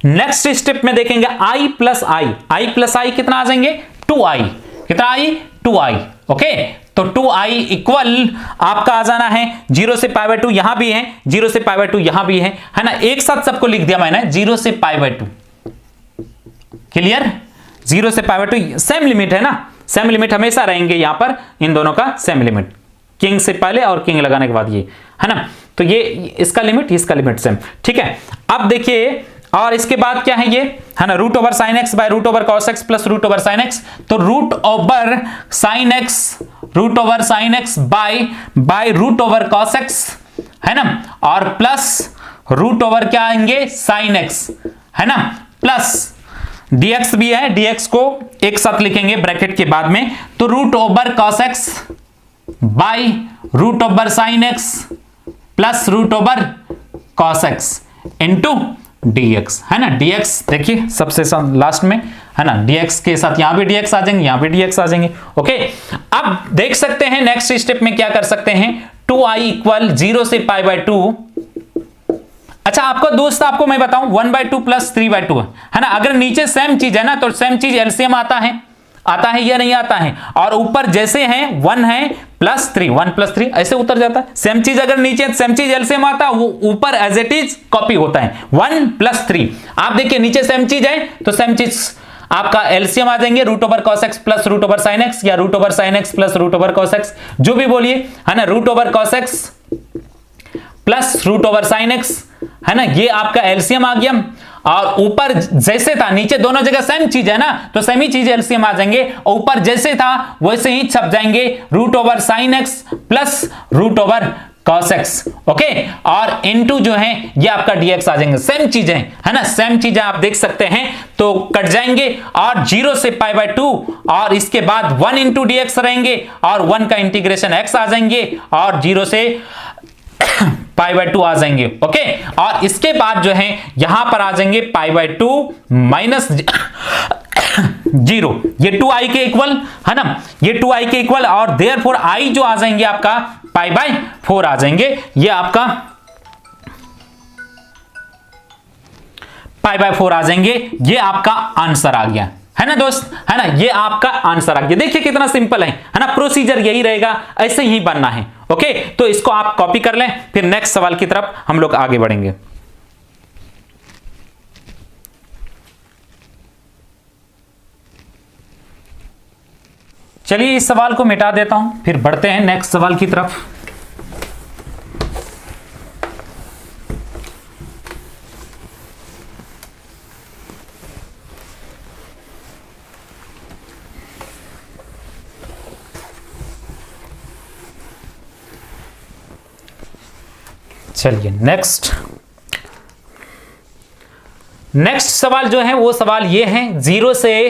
नेक्स्ट स्टेप में देखेंगे i प्लस आई कितना आ जाएंगे, 2i, कितना आई, 2i। ओके, तो 2i इक्वल आपका आ जाना है 0 से π/2, यहां भी है 0 से π/2 यहां भी है ना, एक साथ सबको लिख दिया मैंने 0 से π/2। क्लियर, 0 से π/2 सेम लिमिट है ना, सेम लिमिट हमेशा रहेंगे यहां पर, इन दोनों का सेम लिमिट, किंग से पहले और किंग लगाने के बाद ये, है ना। तो ये इसका लिमिट सेम, ठीक है। अब देखिए, और इसके बाद क्या है ये, है ना, root over sin x by root over cos x plus root over sin x, तो root over sin x by root over cos x, है ना, और प्लस रूट ओवर क्या आएंगे sin x, है ना, प्लस dx भी है, dx को एक साथ लिखेंगे ब्रैकेट के बाद में, तो root over cos x by root over sin x plus root over cos x into dx, है ना। dx देखिए सबसे लास्ट में, है ना, dx के साथ यहां भी dx आ जाएंगे, यहां भी dx आ जाएंगे। ओके, अब देख सकते हैं नेक्स्ट स्टेप में क्या कर सकते हैं, 2i इक्वल 0 से π/2। अच्छा आपको दोस्त, आपको मैं बताऊं 1/2 प्लस 3/2 है ना। अगर नीचे सेम चीज है ना तो सेम चीज एलसीएम आता है या नहीं आता है, और ऊपर जैसे हैं 1 है प्लस 3, 1 + 3 ऐसे उतर जाता है। सेम चीज अगर नीचे सेम चीज एलसीएम आता है, वो ऊपर एज इट इज कॉपी होता है, 1 + 3। आप देखिए नीचे सेम चीज है तो सेम चीज आपका एलसीएम आ जाएंगे root over cos x plus root over sin x या root over sin x plus root over cos x, जो भी बोलिए, है ना, root over cos x plus root over sin x, है ना, ये आपका एलसीएम आ गया। और ऊपर जैसे था, नीचे दोनों जगह सेम चीज है ना, तो सेम ही चीज एलसीएम आ जाएंगे, ऊपर जैसे था वैसे ही छप जाएंगे, root over sin x plus root over cos x। Okay, और इनटू जो है ये आपका dx आ जाएंगे, सेम चीजें, है ना, सेम चीजें आप देख सकते हैं, तो कट जाएंगे और 0 से π/2 और इसके बाद 1 इंटू dx रहेंगे और 1 का इंटीग्रेशन x आ जाएंगे और 0 से π/2 आ जाएंगे। ओके, और इसके बाद जो है यहां पर आ जाएंगे π/2 माइनस 0, ये 2i के इक्वल है ना, ये 2i के इक्वल, और देयरफॉर i जो आ जाएंगे आपका π/4 आ जाएंगे, ये आपका π/4 आ जाएंगे, ये आपका आंसर आ गया है ना दोस्त, है ना, ये आपका आंसर आ गया। देखिए कितना सिंपल है ना, प्रोसीजर यही रहेगा, ऐसे ही बनना है। ओके, तो इसको आप कॉपी कर लें, फिर नेक्स्ट सवाल की तरफ हम लोग आगे बढ़ेंगे। चलिए इस सवाल को मिटा देता हूं, फिर बढ़ते हैं नेक्स्ट सवाल की तरफ। चलिए नेक्स्ट सवाल जो है वो सवाल ये है, 0 से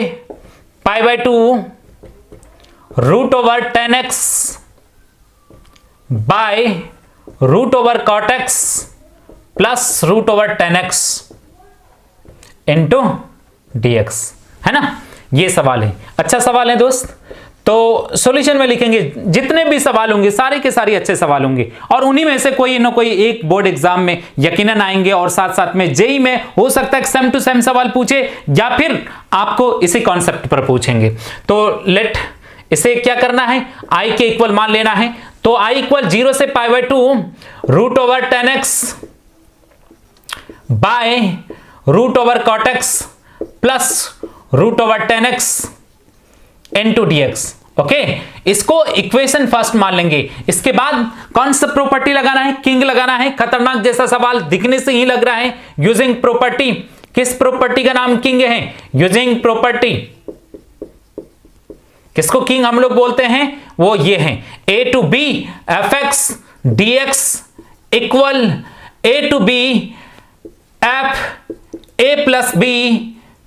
π/2 √10x by √cot x plus √10x into dx, है ना, ये सवाल है। अच्छा सवाल है दोस्त, तो सॉल्यूशन में लिखेंगे, जितने भी सवाल होंगे सारे के सारे अच्छे सवाल होंगे, और उन्हीं में से कोई ना कोई एक बोर्ड एग्जाम में यकीनन आएंगे, और साथ साथ में जेई में हो सकता है सेम टू सेम सवाल पूछे, या फिर आपको इसी कॉन्सेप्ट पर पूछेंगे। तो लेट इसे क्या करना है, i के इक्वल मान लेना है, तो i इक्वल 0 से π/2 √10x by √cot x plus √10x into dx। Okay, इसको इक्वेशन फर्स्ट मान लेंगे। इसके बाद कौन सा प्रॉपर्टी लगाना है, किंग लगाना है। खतरनाक जैसा सवाल दिखने से ही लग रहा है। यूजिंग प्रॉपर्टी, किस प्रॉपर्टी का नाम किंग है, यूजिंग प्रॉपर्टी। किसको किंग हम लोग बोलते हैं, वो ये है, a to b fx dx equal a to b f a plus b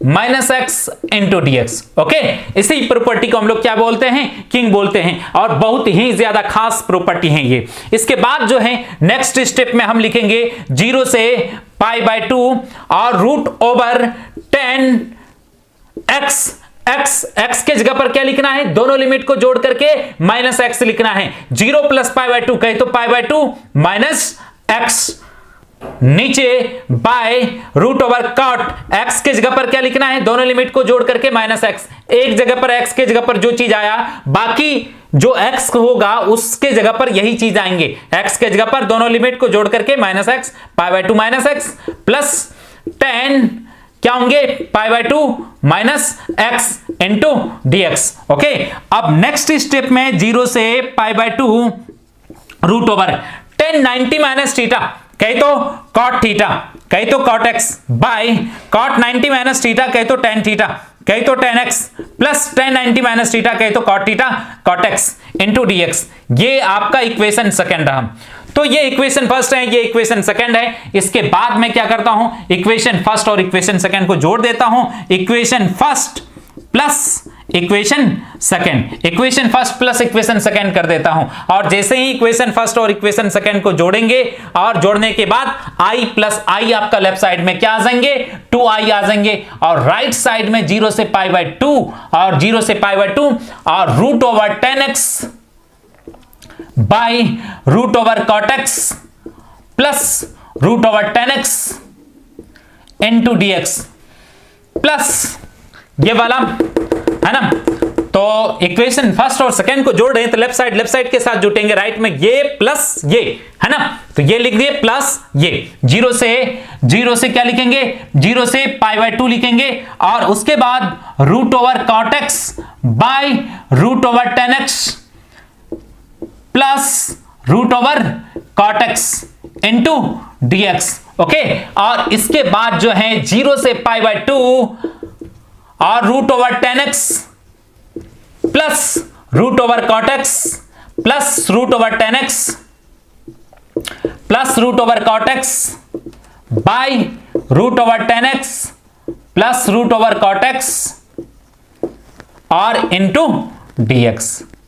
minus x into dx। Okay, इसी प्रॉपर्टी को हम लोग क्या बोलते हैं, किंग बोलते हैं, और बहुत ही ज्यादा खास प्रॉपर्टी है ये। इसके बाद जो है नेक्स्ट स्टेप में हम लिखेंगे 0 से π/2 और √10x, x के जगह पर क्या लिखना है, दोनों लिमिट को जोड़ करके माइनस एक्स लिखना है। 0 प्लस π/2 कहे तो π/2 माइनस एक्स, नीचे बाय √cot x के जगह पर क्या लिखना है, दोनों लिमिट को जोड़ करके माइनस एक्स। एक जगह पर x के जगह पर जो चीज आया, बाकी जो x होगा उसके जगह पर यही चीज आएंगे। x के जगह पर दोनों लिमिट को जोड़ करके minus x, π/2 minus x plus 10 क्या होंगे, π/2 minus x into dx। Okay, अब नेक्स्ट स्टेप में 0 से π/2 √10 90 माइनस थीटा कहे तो cot थीटा, कहे तो cot x by cot 90 minus theta कहे तो tan थीटा, कहे तो tan x plus tan 90 minus theta कहे तो cot theta cot x into dx। ये आपका इक्वेशन सेकंड रहा। तो ये इक्वेशन फर्स्ट है, ये इक्वेशन सेकंड है। इसके बाद मैं क्या करता हूं, इक्वेशन फर्स्ट और इक्वेशन सेकंड को जोड़ देता हूं। Equation first plus equation second, equation first plus equation second कर देता हूं। और जैसे ही इक्वेशन फर्स्ट और इक्वेशन सेकंड को जोड़ेंगे, और जोड़ने के बाद i प्लस i आपका लेफ्ट साइड में क्या आ जाएंगे, 2i आ जाएंगे, और राइट साइड में 0 से π/2 और 0 से π/2 और √10x by √cot x plus √10x into dx plus ये वाला, है ना। तो इक्वेशन फर्स्ट और सेकंड को जोड़ रहे हैं तो लेफ्ट साइड के साथ जुटेंगे, राइट में ये प्लस ये, है ना। तो ये लिख दिए प्लस ये, 0 से क्या लिखेंगे, 0 से π/2 लिखेंगे, और उसके बाद √cot x by √10x plus √cot x into dx। Okay, और इसके बाद जो है 0 से π/2 और √10x plus √cot x plus √10x plus √cot x by √10x plus √cot x और इंटू dx।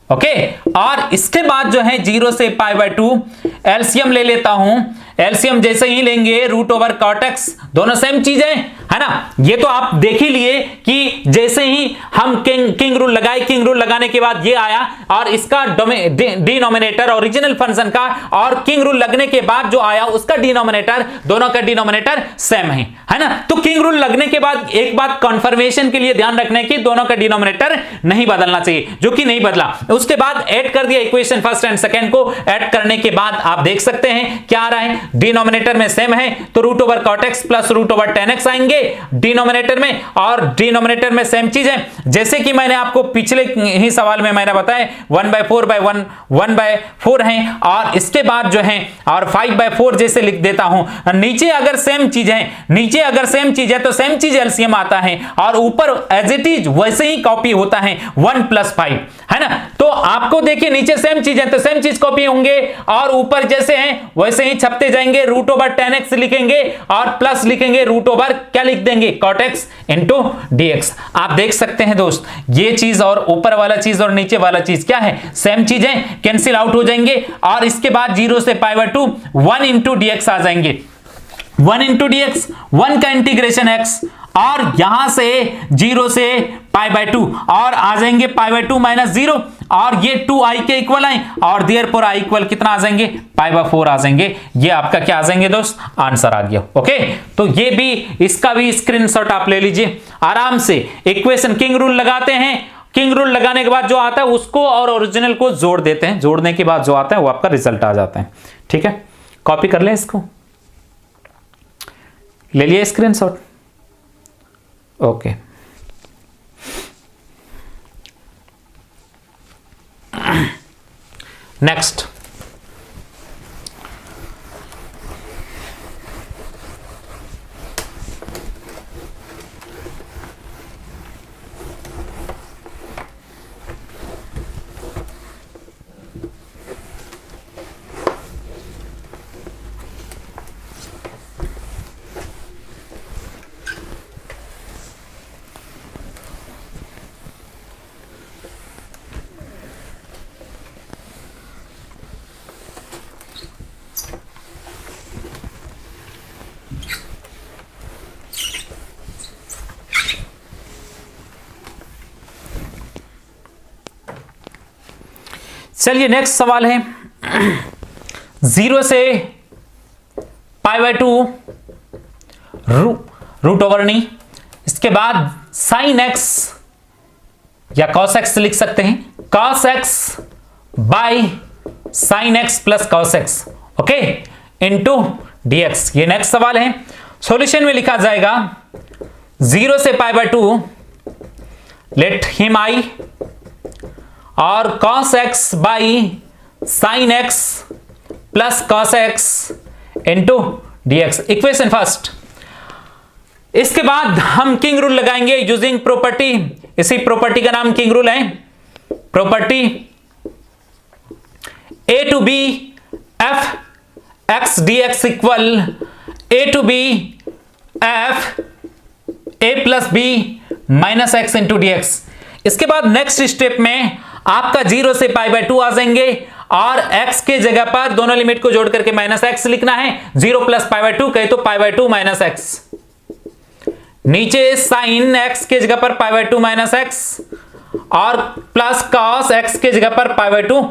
ओके, और इसके बाद जो है 0 से π/2 एलसीएम ले लेता हूं। एलसीएम जैसे ही लेंगे √cot x, दोनों सेम चीज है, है ना। ये तो आप देख ही लिए कि जैसे ही हम किंग रूल लगाए, किंग रूल लगाने के बाद ये आया और इसका डिनोमिनेटर ओरिजिनल फंक्शन का और किंग रूल लगने के बाद जो आया उसका डिनोमिनेटर, दोनों का डिनोमिनेटर सेम है ना। तो किंग रूल लगने के बाद एक बात कंफर्मेशन के लिए ध्यान रखना है कि दोनों का डिनोमिनेटर नहीं बदलना चाहिए, जो कि नहीं बदला। उसके बाद ऐड कर दिया इक्वेशन फर्स्ट एंड सेकंड को, ऐड करने के बाद आप देख सकते हैं क्या आ रहा है, डिनोमिनेटर में सेम है तो root over cot x plus root over ten x आएंगे डिनोमिनेटर में, और डिनोमिनेटर में सेम चीज है जैसे कि मैंने आपको पिछले ही सवाल में मैंने बताया 1/4/1 1/4 है, और इसके बाद जो है और 5/4 जैसे लिख देता हूं। नीचे अगर सेम चीज है, नीचे अगर सेम चीज है तो सेम चीज एलसीएम आता है, और ऊपर एज इट इज वैसे ही कॉपी होता है 1 + 5, है ना। तो आपको देखिए नीचे सेम चीज है तो सेम चीज कॉपी होंगे, और ऊपर जैसे हैं वैसे ही छपते जाएंगे, रूट ओवर 10x लिखेंगे और प्लस लिखेंगे रूट ओवर क्या लिख देंगे, cot x इंटू dx। आप देख सकते हैं दोस्त ये चीज और ऊपर वाला चीज और नीचे वाला चीज क्या है, सेम चीज है, कैंसिल आउट हो जाएंगे, और इसके बाद 0 से π/2 1 इंटू dx आ जाएंगे। 1 इंटू dx 1 का इंटीग्रेशन x, और यहां से 0 से π/2 और आ जाएंगे π/2 - 0, और ये 2i के इक्वल आए, और देयरफॉर i इक्वल कितना आ जाएंगे, π/4 आ जाएंगे। ये आपका क्या आ जाएंगे दोस्त, आंसर आ गया। ओके, तो ये भी, इसका भी स्क्रीनशॉट आप ले लीजिए आराम से। इक्वेशन किंग रूल लगाते हैं, किंग रूल लगाने के बाद जो आता है उसको और ओरिजिनल को जोड़ देते हैं, जोड़ने के बाद जो आता है वो आपका रिजल्ट आ जाता है। ठीक है, कॉपी कर लें इसको, ले लिया स्क्रीनशॉट। ओके, नेक्स्ट चलिए नेक्स्ट सवाल है 0 से π/2 रूट ओवर नहीं, इसके बाद साइन एक्स या कॉस एक्स लिख सकते हैं, cos x by sine x plus cos x, okay, into dx। ये नेक्स्ट सवाल है। सॉल्यूशन में लिखा जाएगा 0 से π/2 लेट हिम आई और cos x by sine x plus cos x into dx, equation first. इसके बाद हम किंग रूल लगाएंगे यूजिंग प्रॉपर्टी, इसी प्रॉपर्टी का नाम किंग रूल है, property a to b f x dx equal a to b f a plus b minus x into dx। इसके बाद नेक्स्ट स्टेप में आपका 0 से π/2 आ जाएंगे, और x के जगह पर दोनों लिमिट को जोड़ करके -x लिखना है, 0 + π/2 कहे तो π/2 - x, नीचे sin x के जगह पर π/2 - x, और प्लस cos x के जगह पर π/2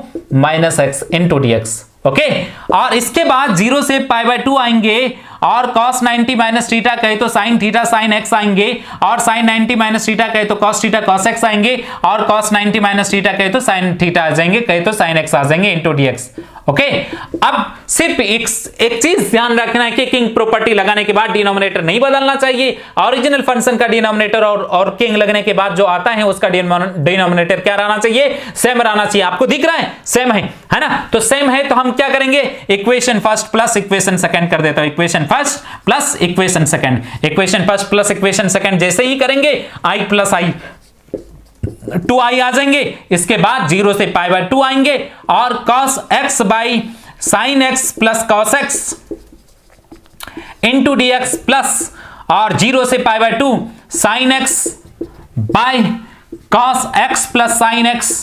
- x इंटू dx। ओके, और इसके बाद 0 से π/2 आएंगे, और cos 90 - थीटा कहे तो sin थीटा sin x आएंगे, और sin 90 - थीटा कहे तो cos थीटा cos x आएंगे, और cos 90 - थीटा कहे तो sin थीटा आ जाएंगे, कहे तो sin x आ जाएंगे इंटू dx। ओके, अब सिर्फ एक चीज ध्यान रखना है कि किंग प्रॉपर्टी लगाने के बाद डिनोमिनेटर नहीं बदलना चाहिए, ओरिजिनल फंक्शन का डिनोमिनेटर और किंग लगने के बाद जो आता है उसका डिनोमिनेटर क्या रहना चाहिए, सेम रहना चाहिए। आपको दिख रहा है सेम है ना, तो सेम है तो हम क्या करेंगे, equation first plus equation second कर देता हूं, equation first plus equation second, equation first plus equation second जैसे ही करेंगे i प्लस i 2i आ जाएंगे, इसके बाद 0 से π/2 आएंगे, और cos x by sine x plus cos x into dx plus, और 0 से π/2 साइन x by cos x plus साइन x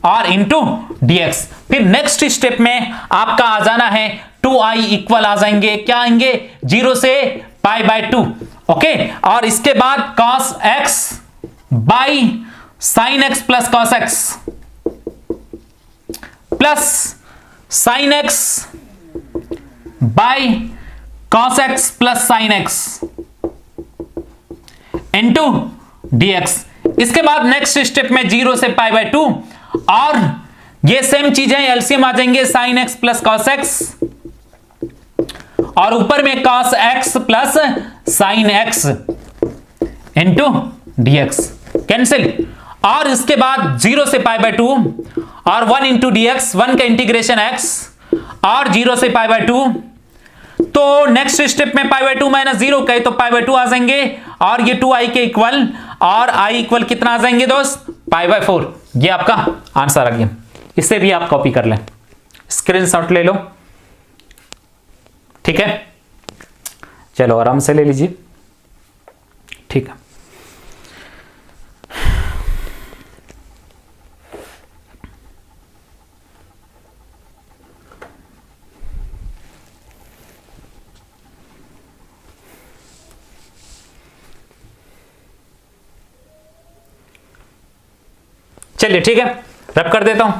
और इंटू dx। फिर नेक्स्ट स्टेप में आपका आ जाना है 2i इक्वल आ जाएंगे, क्या आएंगे, 0 से पाई बाय 2। ओके, और इसके बाद cos x by sin x plus cos x plus sin x by cos x plus sin x into dx। इसके बाद नेक्स्ट स्टेप में 0 से पाई बाय 2, और ये सेम चीजें एलसीएम आ जाएंगे sin x plus cos x, और ऊपर में cos x plus sin x into dx cancel. और इसके बाद 0 से पाई बाय 2 और 1 इंटू dx, 1 का इंटीग्रेशन x और 0 से पाई बाय 2। तो नेक्स्ट स्टेप में पाई बाय 2 माइनस 0 कहे तो पाई बाय 2 आ जाएंगे, और ये 2i के इक्वल, और i इक्वल कितना आ जाएंगे दोस्त, पाई बाय 4। ये आपका आंसर आ गया। इसे भी आप कॉपी कर लें, स्क्रीनशॉट ले लो, ठीक है। चलो आराम से ले लीजिए, ठीक है। चलिए ठीक है, रब कर देता हूं।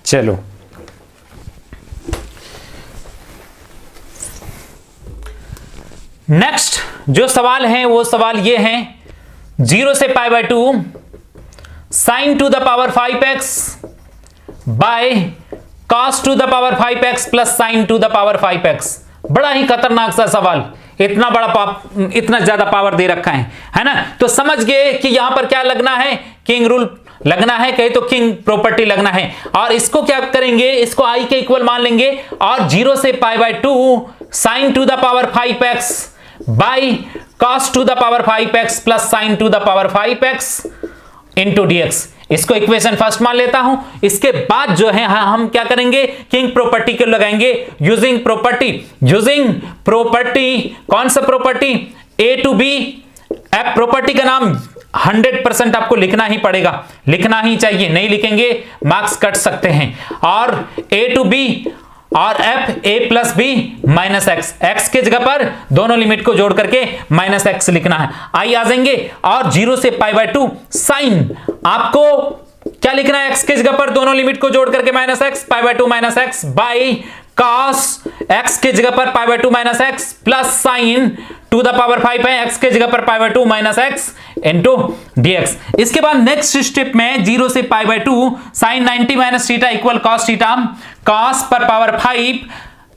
चलो नेक्स्ट जो सवाल है वो सवाल ये है, 0 से pi by 2 sign to the power 5x by cos to the power 5x plus sine to the power 5x। बड़ा ही खतरनाक सा सवाल, इतना बड़ा इतना ज्यादा पावर दे रखा है ना। तो समझ गए कि यहां पर क्या लगना है, किंग रूल लगना है, कहे तो किंग प्रॉपर्टी लगना है। और इसको क्या करेंगे, इसको i के इक्वल मान लेंगे, और 0 से pi by 2 sign to the power 5x by cos to the power 5x plus sine to the power 5x into dx। इसको इक्वेशन फर्स्ट मान लेता हूं। इसके बाद जो है हम क्या करेंगे, किंग प्रॉपर्टी को लगाएंगे, यूजिंग प्रॉपर्टी कौन सा property, a to b. F property का नाम 100% आपको लिखना ही पड़ेगा, लिखना ही चाहिए, नहीं लिखेंगे मार्क्स कट सकते हैं। और ए टू बी और f a plus b minus x, x के जगह पर दोनों लिमिट को जोड़ करके माइनस एक्स लिखना है, आई आ जाएंगे। और 0 से पाई बाय 2 साइन आपको क्या लिखना है, एक्स के जगह पर दोनों लिमिट को जोड़ करके minus x, pi by 2 minus x by cos x के जगह पर pi by 2 minus x plus sine to the power 5 है, एक्स के जगह पर pi by 2 minus x into dx। इसके बाद नेक्स्ट स्टेप में 0 से pi by 2 sine 90 minus theta equal cos theta, cos पर पावर 5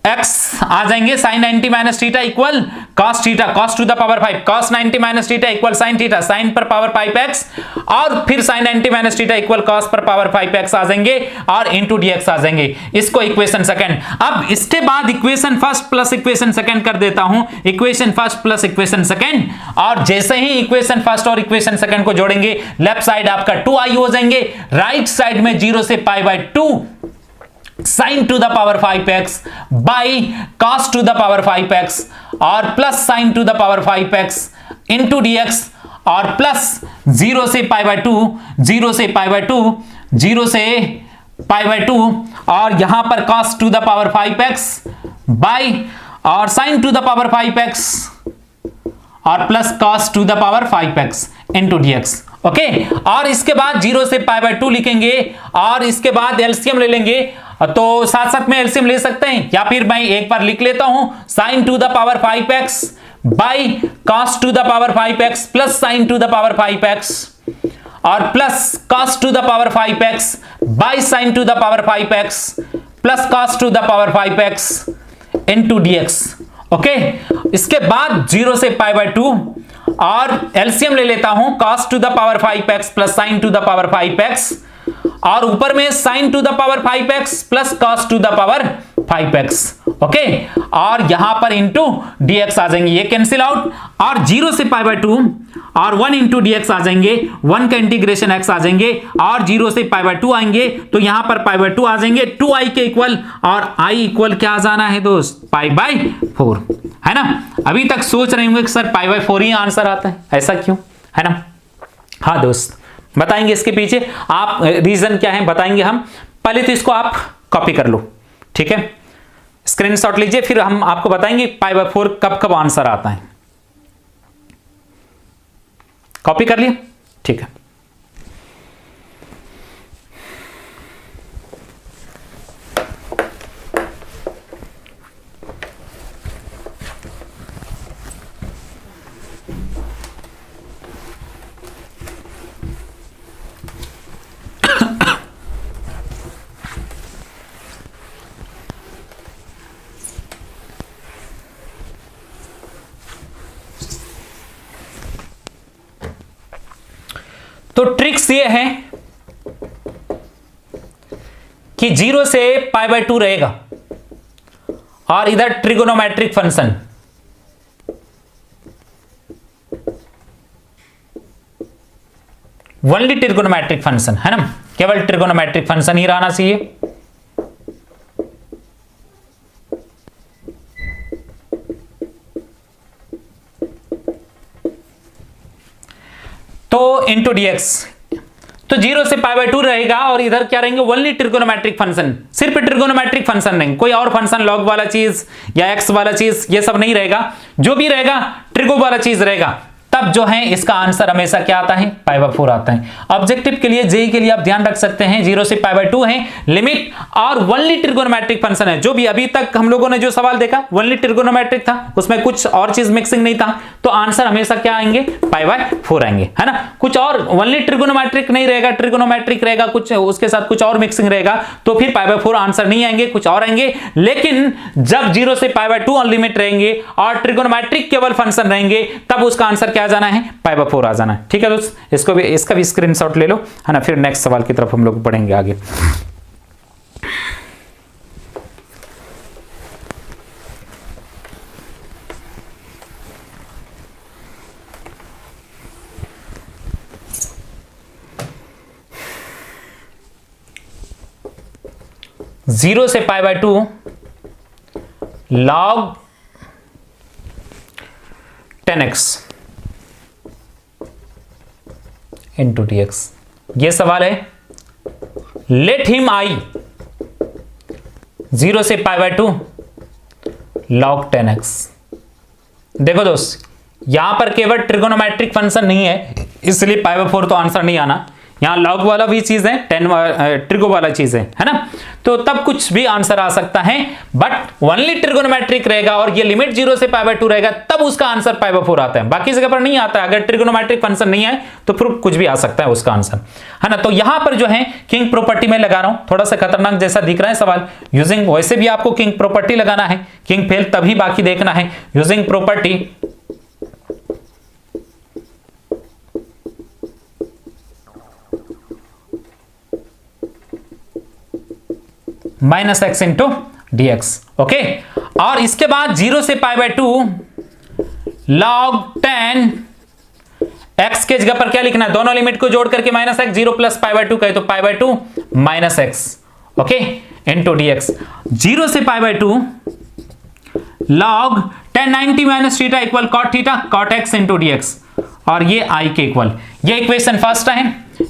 x आ जाएंगे, sine 90 minus theta equal cos theta, cos to the power 5, cos 90 minus theta equal sine theta, sine पर power 5x, और फिर sine 90 minus theta equal cos पर power 5x आ जाएंगे, और इंटू dx आ जाएंगे। इसको इक्वेशन सेकंड। अब इसके बाद equation first plus equation second कर देता हूं, equation first plus equation second. और जैसे ही इक्वेशन फर्स्ट और इक्वेशन सेकंड को जोड़ेंगे, लेफ्ट साइड आपका 2i हो जाएंगे, राइट साइड में 0 से pi by 2 sign to the power 5x by cos to the power 5x और plus sine to the power 5x into dx, और प्लस 0 से पाई बाय 2, 0 से पाई बाय 2, 0 से पाई बाय 2, और यहां पर cos to the power 5x by और sine to the power 5x और plus cos to the power 5x into dx। Okay, और इसके बाद 0 से पाई बाय 2 लिखेंगे, और इसके बाद एलसीएम ले लेंगे। तो साथ साथ में एलसीएम ले सकते हैं, या फिर मैं एक बार लिख लेता हूं, sine to the power 5x by cos to the power 5x plus sin to the power 5x और plus cos to the power 5x by sin to the power 5x plus cos to the power 5x into dx। Okay, इसके बाद 0 से pi by 2 और LCM ले लेता हूं cos to the power 5x plus sin to the power 5x और ऊपर में sin to the power 5x plus cos to the power 5x। Okay, और यहां पर इंटू dx आ जाएंगे, ये कैंसिल आउट और 0 से पाई बाय 2 और 1 इंटू dx आ जाएंगे, 1 का इंटीग्रेशन x आ जाएंगे और 0 से पाई बाय 2 आएंगे तो यहां पर पाई बाय 2 आ जाएंगे 2i के इक्वल और i इक्वल क्या आ जाना है दोस्त, पाई बाय 4, है ना। अभी तक सोच रहे होंगे कि sir pi by 4 he answer आता है, ऐसा क्यों, है ना। हाँ दोस्त, बताएंगे इसके पीछे आप रीजन क्या है बताएंगे हम। पहले तो इसको आप कॉपी कर लो, ठीक है, स्क्रीनशॉट लीजिए, फिर हम आपको बताएंगे पाई बाय 4 कब कब आंसर आता है। कॉपी कर लिए, ठीक है। तो ट्रिक्स ये है कि 0 से पाई बाय 2 रहेगा और इधर trigonometric function, only trigonometric function, है ना, केवल ट्रिगोनोमेट्रिक फंक्शन ही रहना चाहिए। तो इंटू dx, तो 0 से पाई बाय 2 रहेगा और इधर क्या रहेंगे, ओनली ट्रिगोनोमेट्रिक फंक्शन, सिर्फ ट्रिगोनोमेट्रिक फंक्शन नहीं, कोई और फंक्शन लॉग वाला चीज या एक्स वाला चीज ये सब नहीं रहेगा, जो भी रहेगा ट्रिगो वाला चीज रहेगा। तब जो है इसका आंसर हमेशा क्या आता है, पाई बाय 4 आता है। ऑब्जेक्टिव के लिए जेई के लिए आप ध्यान रख सकते हैं 0 से पाई बाय 2 है लिमिट और ओनली ट्रिगोनोमेट्रिक फंक्शन है। जो भी अभी तक हम लोगों ने जो सवाल देखा ओनली ट्रिगोनोमेट्रिक था, उसमें कुछ और चीज मिक्सिंग नहीं था, तो आंसर हमेशा क्या आएंगे, पाई बाय 4 आएंगे, है ना। कुछ और ओनली ट्रिगोनोमेट्रिक नहीं रहेगा, ट्रिगोनोमेट्रिक रहेगा, कुछ उसके साथ कुछ और मिक्सिंग रहेगा, तो फिर पाई बाय 4 आंसर नहीं आएंगे, कुछ और आएंगे। लेकिन जब 0 से पाई बाय 2 अनलिमिट रहेंगे और ट्रिगोनोमेट्रिक केवल फंक्शन रहेंगे तब उसका आंसर क्या जाना है, पाई बाय 4 आ जाना है। ठीक है दोस्त, इसको भी, इसका भी स्क्रीनशॉट ले लो, है ना, फिर नेक्स्ट सवाल की तरफ हम लोग बढ़ेंगे आगे। जीरो से pi by 2 log 10x into dx, ये सवाल है। लेट हिम आई 0 से पाई बाय 2 log 10x। देखो दोस्त, यहां पर केवल ट्रिगोनोमेट्रिक फंक्शन नहीं है, इसलिए पाई बाय 4 तो आंसर नहीं आना। यहां लॉग वाला भी चीज है, 10 ट्रिगो वाला चीज है ना, तो तब कुछ भी आंसर आ सकता है, बट ओनली ट्रिगोनोमेट्रिक रहेगा और ये लिमिट 0 से पाई बाय 2 रहेगा तब उसका आंसर पाई बाय 4 आता है, बाकी जगह पर नहीं आता है। अगर ट्रिगोनोमेट्रिक फंक्शन नहीं है तो फिर कुछ भी आ सकता है उसका आंसर, है ना। तो यहां पर जो है किंग प्रॉपर्टी में लगा रहा हूं, थोड़ा सा खतरनाक जैसा दिख रहा है सवाल। यूजिंग, वैसे भी आपको किंग प्रॉपर्टी लगाना है, किंग फेल तभी बाकी देखना है। Using property minus x into dx, okay. और इसके बाद 0 से पाई बाय 2 log 10 x के जगह पर क्या लिखना है, दोनों लिमिट को जोड़ करके minus x, 0 plus pi by 2 कहे तो पाई by 2 minus x, okay, into dx। 0 से pi by 2 log 10 90 minus theta equal cot theta cot x into dx, और ये i के इक्वल। ये इक्वेशन फर्स्ट है,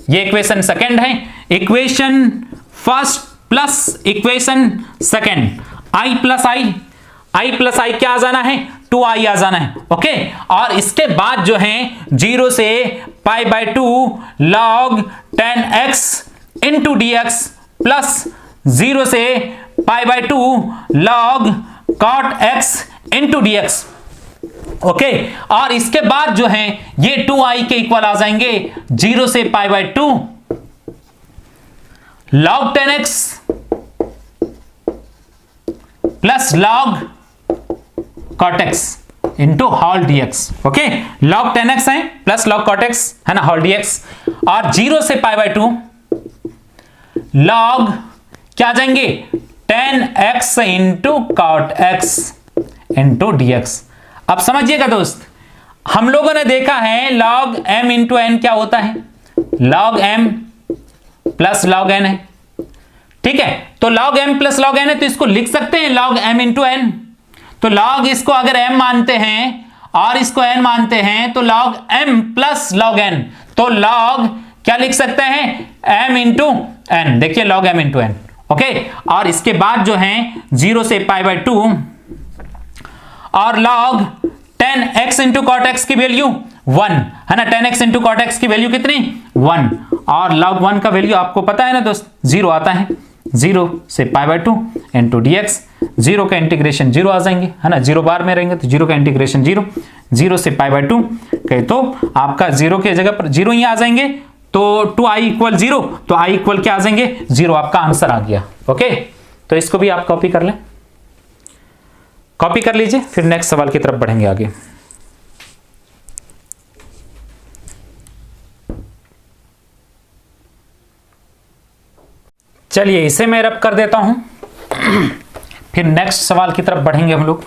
ये इक्वेशन सेकंड है। Equation first plus equation second, i plus I क्या आ जाना है, 2i आ जाना है, ओके। और इसके बाद जो है 0 से pi by 2 log 10x into dx plus 0 से pi by 2 log cot x into dx। Okay, और इसके बाद जो है ये 2i के इक्वल आ जाएंगे 0 से π/2 log 10x plus log cot x into hall dx। Okay, log 10x है प्लस log cot x है ना, हॉल dx, और 0 से π/2 log क्या आ जाएंगे 10x into cot x into dx। अब समझिएगा दोस्त, हम लोगों ने देखा है log m इंटू n क्या होता है, log m plus log n है, ठीक है। तो log m plus log n है तो इसको लिख सकते हैं log m इंटू n। तो log इसको अगर m मानते हैं और इसको n मानते हैं तो log m plus log n, तो log क्या लिख सकते हैं m इंटू n। देखिए log m into n। Okay, और इसके बाद जो है 0 से π/2 और log 10x into cot x की वैल्यू 1 है ना, 10x इंटू कॉट एक्स की वैल्यू कितनी 1, और log 1 का वैल्यू आपको पता है ना दोस्त 0 आता है, 0 से π/2 इंटू dx, 0 का इंटीग्रेशन 0 आ जाएंगे है ना, 0 बार में रहेंगे तो 0 का इंटीग्रेशन 0, 0 से π/2 कहे तो आपका 0 के जगह पर 0 ही आ जाएंगे, तो 2i इक्वल 0, तो i इक्वल क्या आ जाएंगे 0, आपका आंसर आ गया। ओके, तो इसको भी आप कॉपी कर लें, कॉपी कर लीजिए, फिर नेक्स्ट सवाल की तरफ बढ़ेंगे आगे। चलिए इसे मैं रब कर देता हूं, फिर नेक्स्ट सवाल की तरफ बढ़ेंगे हम लोग।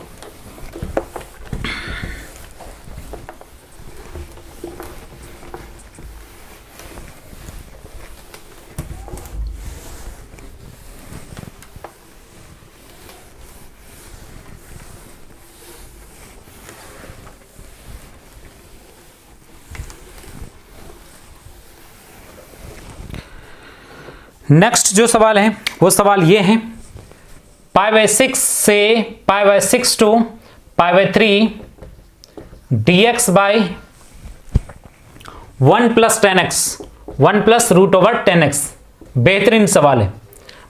नेक्स्ट जो सवाल है वो सवाल ये है, π/6 से π/6 to π/3 dx by 1 plus 10x 1 plus root over 10x। बेहतरीन सवाल है,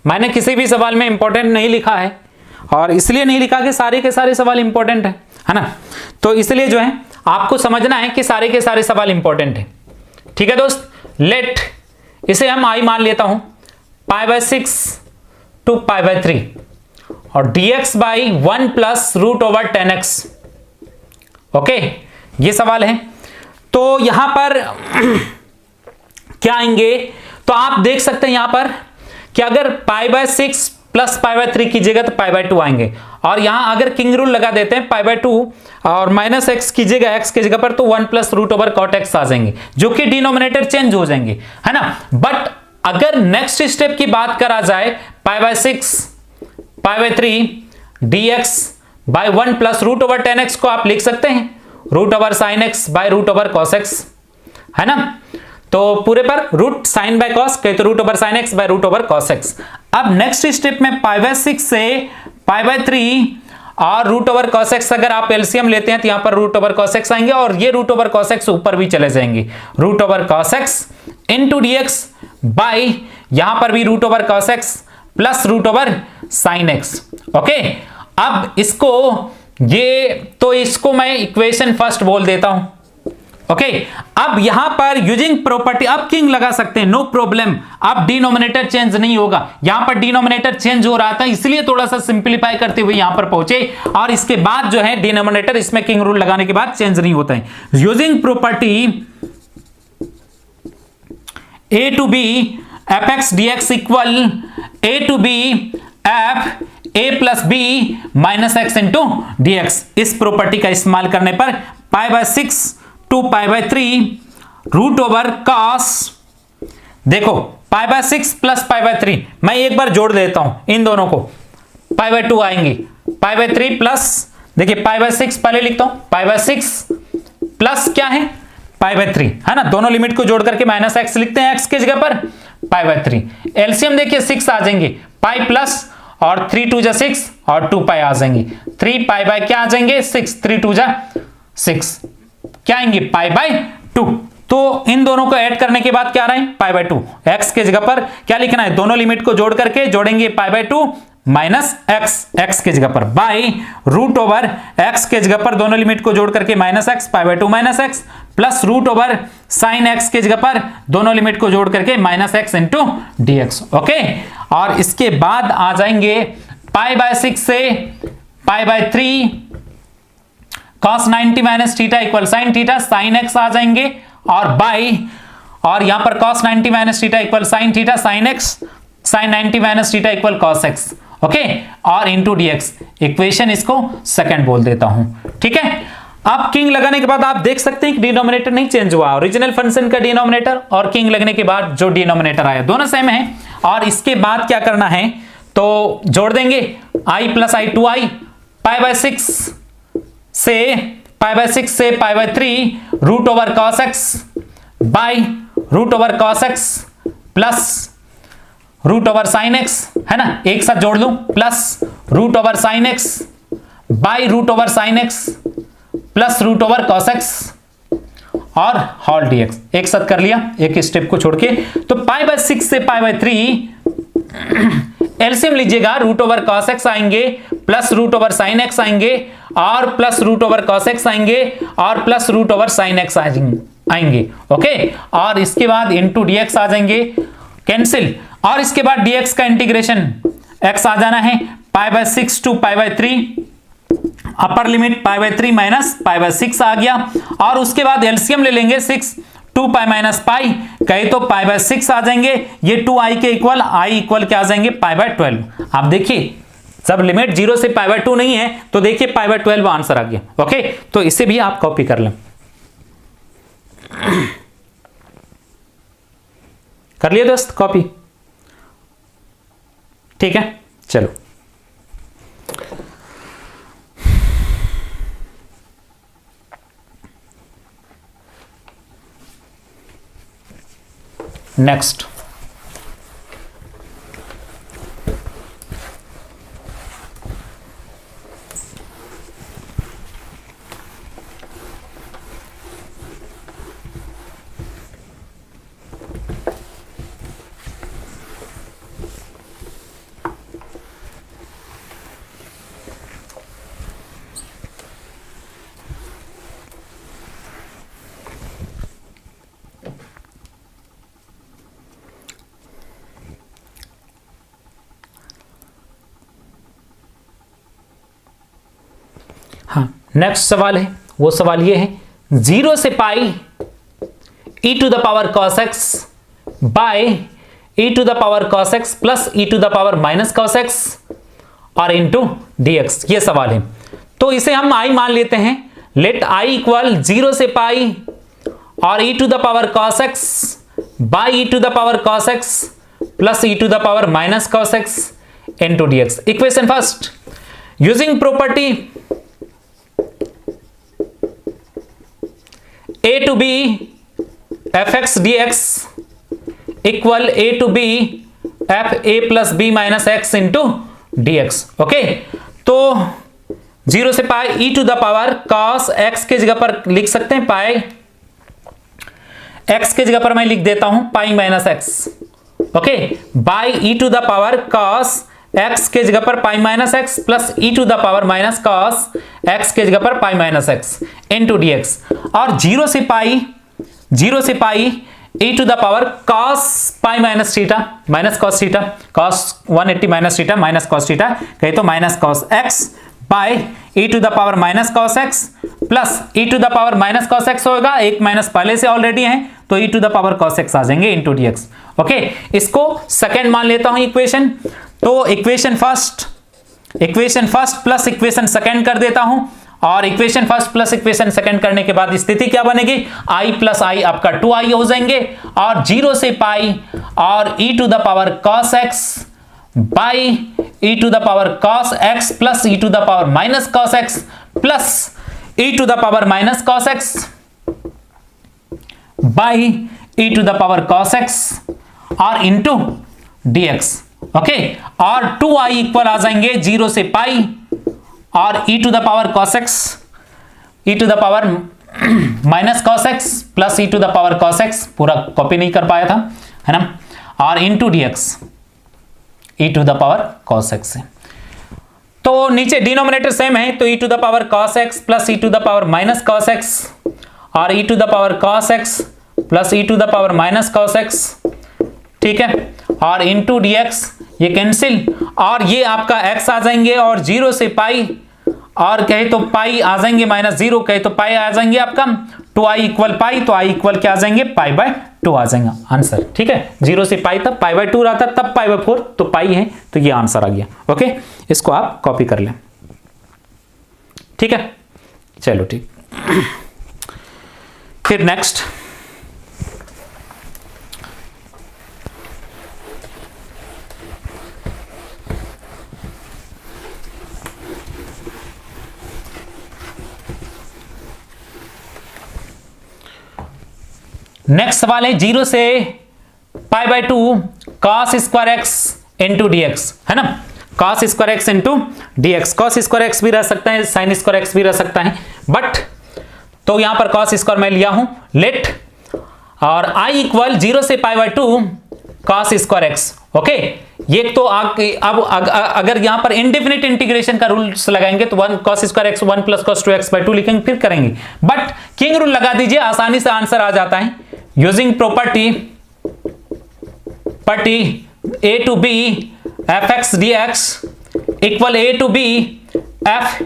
मैंने किसी भी सवाल में इंपॉर्टेंट नहीं लिखा है, और इसलिए नहीं लिखा कि सारे के सारे सवाल इंपॉर्टेंट है ना, तो इसलिए जो है आपको समझना है कि सारे के सारे सवाल इंपॉर्टेंट है। ठीक है दोस्त, लेट इसे हम आई मान लेता हूं, π/6 टू π/3 और dx by 1 plus root over 10x। Okay, ये सवाल है। तो यहां पर क्या आएंगे, तो आप देख सकते हैं यहां पर कि अगर π/6 प्लस π/3 कीजिएगा तो π/2 आएंगे, और यहां अगर किंग रूल लगा देते हैं π/2 और माइनस एक्स कीजिएगा x की जगह पर तो 1 plus root over cot x आ जाएंगे, जो कि डिनोमिनेटर चेंज हो जाएंगे है ना। बट अगर नेक्स्ट स्टेप की बात करा जाए π/6 π/3 dx by 1 plus root over 10x को आप लिख सकते हैं root over sine x by root over cos x है ना, तो पूरे पर रूट साइन बाय कॉस कहे तो root over sine x by root over cos x. अब नेक्स्ट स्टेप में π/6 से π/3 और रूट ओवर कॉस एक्स अगर आप एलसीएम लेते हैं तो यहां पर रूट ओवर कॉस एक्स आएंगे, और ये रूट ओवर कॉस एक्स ऊपर भी चले जाएंगे, root over cos x into dx by यहां पर भी root over cos x plus root over sine x. Okay, अब इसको इसको मैं इक्वेशन फर्स्ट बोल देता हूं। ओके, अब यहां पर यूजिंग प्रॉपर्टी अब किंग लगा सकते हैं, नो प्रॉब्लम। अब डिनोमिनेटर चेंज नहीं होगा, यहां पर डिनोमिनेटर चेंज हो रहा था इसलिए थोड़ा सा सिंपलीफाई करते हुए यहां पर पहुंचे, और इसके बाद जो है डिनोमिनेटर इसमें किंग रूल लगाने के बाद चेंज नहीं होता है। Using property a to b fx dx equal a to b f a plus b minus x into dx। इस प्रॉपर्टी का इस्तेमाल करने पर π/6 टू π/3 रूट ओवर कॉस, देखो π/6 प्लस π/3 मैं एक बार जोड़ देता हूं इन दोनों को, π/2 आएंगी, π/3 प्लस देखिए π/6 पहले लिखता हूं, π/6 प्लस क्या है π/3 है ना, दोनों लिमिट को जोड़ करके माइनस एक्स लिखते हैं, एक्स की जगह पर π/3। एलसीएम देखिए 6 आ जाएंगे, पाई प्लस और 3 2 जा 6 और 2 पाई आ जाएंगे, 3 पाई बाय क्या आ जाएंगे 6, 3 2 जा 6 क्या आएंगे पाई बाय 2। तो इन दोनों को ऐड करने के बाद क्या आ रहा है पाई बाय 2, एक्स के जगह पर क्या लिखना है दोनों लिमिट को जोड़ करके जोड़ेंगे पाई बाय 2 माइनस एक्स की जगह पर बाई रूट ओवर एक्स के जगह पर दोनों लिमिट को जोड़ करके minus x pi by 2 minus x plus root over sine x के जगह पर दोनों लिमिट को जोड़ करके minus x into d x. Okay, और इसके बाद आ जाएंगे पाई बाय 6 से pi by 3 cos 90 minus theta equal sine theta, sine x आ जाएंगे और बाई और यहां पर cos 90 minus theta equal sine theta, sine x sine 90 minus theta equal cos x. Okay, और इंटू dx। इक्वेशन इसको second बोल देता हूं। ठीक है, अब किंग लगाने के बाद आप देख सकते हैं कि डिनोमिनेटर नहीं चेंज हुआ, ओरिजिनल फंक्शन का डिनोमिनेटर और किंग लगने के बाद जो डिनोमिनेटर आया दोनों सेम है। और इसके बाद क्या करना है, तो जोड़ देंगे i plus I 2i pi by 6 से pi by 3 root over cos x by root over cos x plus root over sine x, है ना, एक साथ जोड़ लूं, plus root over sine x by root over sine x plus root over cos x और whole dx। एक साथ कर लिया एक स्टेप को छोड़ के। तो पाई बाय 6 से पाई बाय 3 एलसीएम लीजिएगा, रूट ओवर cos x आएंगे plus root over sine x आएंगे और plus root over cos x आएंगे और plus root over sine x आएंगे। ओके, और इसके बाद इंटू dx आ जाएंगे, कैंसिल, और इसके बाद dx का इंटीग्रेशन x आ जाना है pi by 6 to pi by 3 upper limit pi by 3 minus pi by 6 आ गया। और उसके बाद एलसीएम ले लेंगे 6 2 पाई माइनस पाई, कहे तो पाई बाय 6 आ जाएंगे, ये 2i के इक्वल i इक्वल क्या आ जाएंगे पाई बाय 12। आप देखिए जब लिमिट 0 से पाई बाय 2 नहीं है तो देखिए पाई बाय 12 आंसर आ गया। ओके, तो इसे भी आप कॉपी कर लें। कर लिया दोस्त कॉपी? ठीक है, चलो नेक्स्ट। हाँ, नेक्स्ट सवाल है, वो सवाल ये है 0 से pi e to the power cos x by e to the power cos x plus e to the power minus cos x और इंटू dx, ये सवाल है। तो इसे हम i मान लेते हैं, लेट i इक्वल 0 से पाई और e to the power cos x by e to the power cos x plus e to the power minus cos x into dx। Equation first, using property a to b fx dx equal a to b f a plus b minus x into dx। Okay, तो 0 से pi e to the power cos x के जगह पर लिख सकते हैं पाई, x के जगह पर मैं लिख देता हूं pi minus x। Okay, by e to the power cos x के जगह पर pi minus x plus e to the power minus cos x के जगह पर pi minus x into dx। और 0 से pi e to the power cos pi minus theta minus cos theta cos 180 minus theta minus cos theta, कहे तो minus cos x by e to the power minus cos x plus e to the power minus cos x होगा, एक minus पहले से already है तो e to the power cos x आ जाएंगे इंटू dx। ओके, इसको सेकंड मान लेता हूं इक्वेशन। तो equation first plus equation second कर देता हूं, और equation first plus equation second करने के बाद स्थिति क्या बनेगी, i प्लस आई आपका 2i हो जाएंगे, और 0 से पाई और e to the power cos x by e to the power cos x plus e to the power minus cos x plus e to the power minus cos x by e to the power cos x और into dx। Okay, और 2i equal आ जाएंगे 0 से pi और e to the power cos x e to the power minus cos x plus e to the power cos x, पूरा copy नहीं कर पाया था, है ना, और into dx। e to the power cos x है। तो नीचे डिनोमिनेटर सेम है, तो e to the power cos x plus e to the power minus cos x और e to the power cos x plus e to the power minus cos x, ठीक है, और into dx ये cancel, और ये आपका x आ जाएंगे और 0 से पाई, और कहे तो पाई आ जाएंगे -0, कहे तो पाई आ जाएंगे आपका 2i इक्वल पाई, तो i इक्वल क्या आ जाएंगे π/2 आ जाएगा आंसर, ठीक है। 0 से पाई तब π/2 रहा था, तब π/4, तो पाई है तो ये आंसर आ गया। ओके, इसको आप कॉपी कर लें, ठीक है, चलो ठीक। फिर नेक्स्ट सवाल है 0 से π/2 cos square x into dx, है ना, cos square x into dx, cos square x भी रह सकता है, sin स्क्वायर x भी रह सकता है, बट तो यहां पर cos स्क्वायर मैं लिया हूं, लेट, और i इक्वल 0 से π/2 cos स्क्वायर x। ओके, ये तो अब अगर यहां पर इंडेफिनिट इंटीग्रेशन का रूल्स लगाएंगे तो 1 cos square x 1 plus cos 2x/2 लिखेंगे, फिर करेंगे, बट किंग रूल लगा दीजिए, आसानी से आंसर आ जाता है। Using property a to b fx dx equal a to b f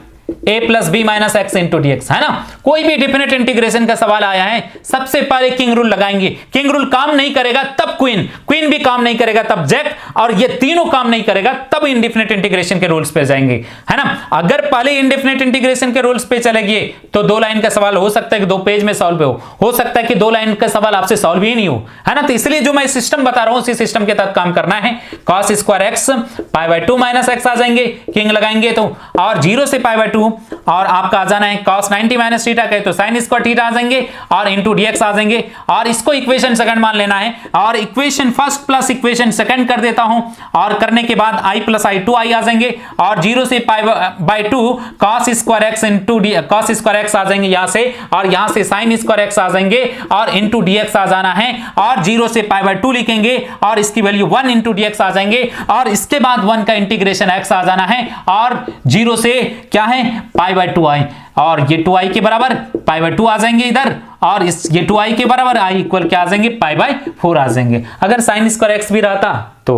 a plus b minus x into dx, है ना। कोई भी डिफिनिट इंटीग्रेशन का सवाल आया है, सबसे पहले किंग रूल लगाएंगे, किंग रूल काम नहीं करेगा तब क्वीन भी काम नहीं करेगा तब जैक, और ये तीनों काम नहीं करेगा तब इंडेफिनिट इंटीग्रेशन के रूल्स पे जाएंगे, है ना। अगर पहले इंडेफिनिट इंटीग्रेशन के रूल्स पे चलेंगे तो 2 लाइन का सवाल हो सकता है कि 2 पेज में सॉल्व हो सकता है कि 2 लाइन का सवाल आपसे सॉल्व ही नहीं हो, है ना। तो इसलिए जो मैं सिस्टम बता रहा हूं उसी सिस्टम के तहत काम करना है। cos square x π/2 minus x आ जाएंगे, किंग लगाएंगे तो, और 0 से π/2, और आपका आ जाना है cos 90 माइनस थीटा कहे तो sin स्क्वायर थीटा आ जाएंगे, और इंटू dx आ जाएंगे, और इसको इक्वेशन सेकंड मान लेना है, और equation first plus equation second कर देता हूं, और करने के बाद i प्लस i 2i आ जाएंगे, और 0 से π/2 cos square x into cos square x आ जाएंगे यहां से, और यहां से sin स्क्वायर x आ जाएंगे, और इंटू dx आ जाना है, और 0 से π/2 लिखेंगे, और इसकी वैल्यू 1 इंटू dx आ जाएंगे, और इसके बाद 1 का इंटीग्रेशन x आ जाना है, और 0 से क्या है π/2i, और ये 2i के बराबर π/2 आ जाएंगे इधर, और इस ये 2i के बराबर i इक्वल क्या आ जाएंगे π/4 आ जाएंगे। अगर sin स्क्वायर x भी रहता तो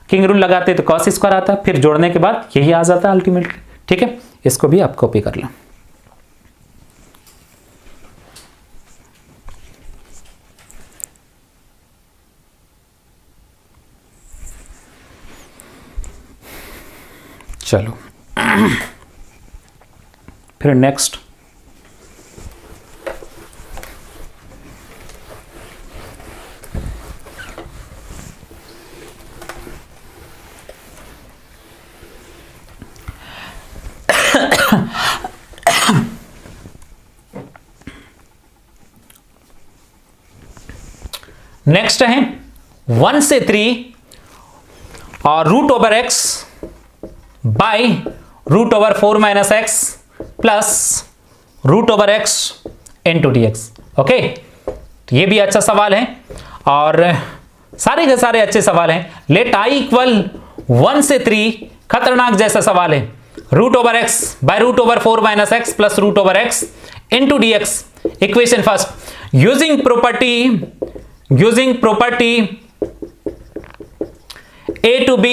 किंग रूल लगाते तो cos स्क्वायर आता, फिर जोड़ने के बाद यही आ जाता अल्टीमेटली, ठीक है। इसको भी आप कॉपी कर लें। चलो फिर नेक्स्ट नेक्स्ट है 1 से 3 और root over x by root over 4 minus x plus root over x into dx। Okay, तो ये भी अच्छा सवाल है, और सारे के सारे अच्छे सवाल हैं। लेट i इक्वल 1 से 3 खतरनाक जैसा सवाल है, root over x by root over 4 minus x plus root over x into dx। Equation first, using property a to b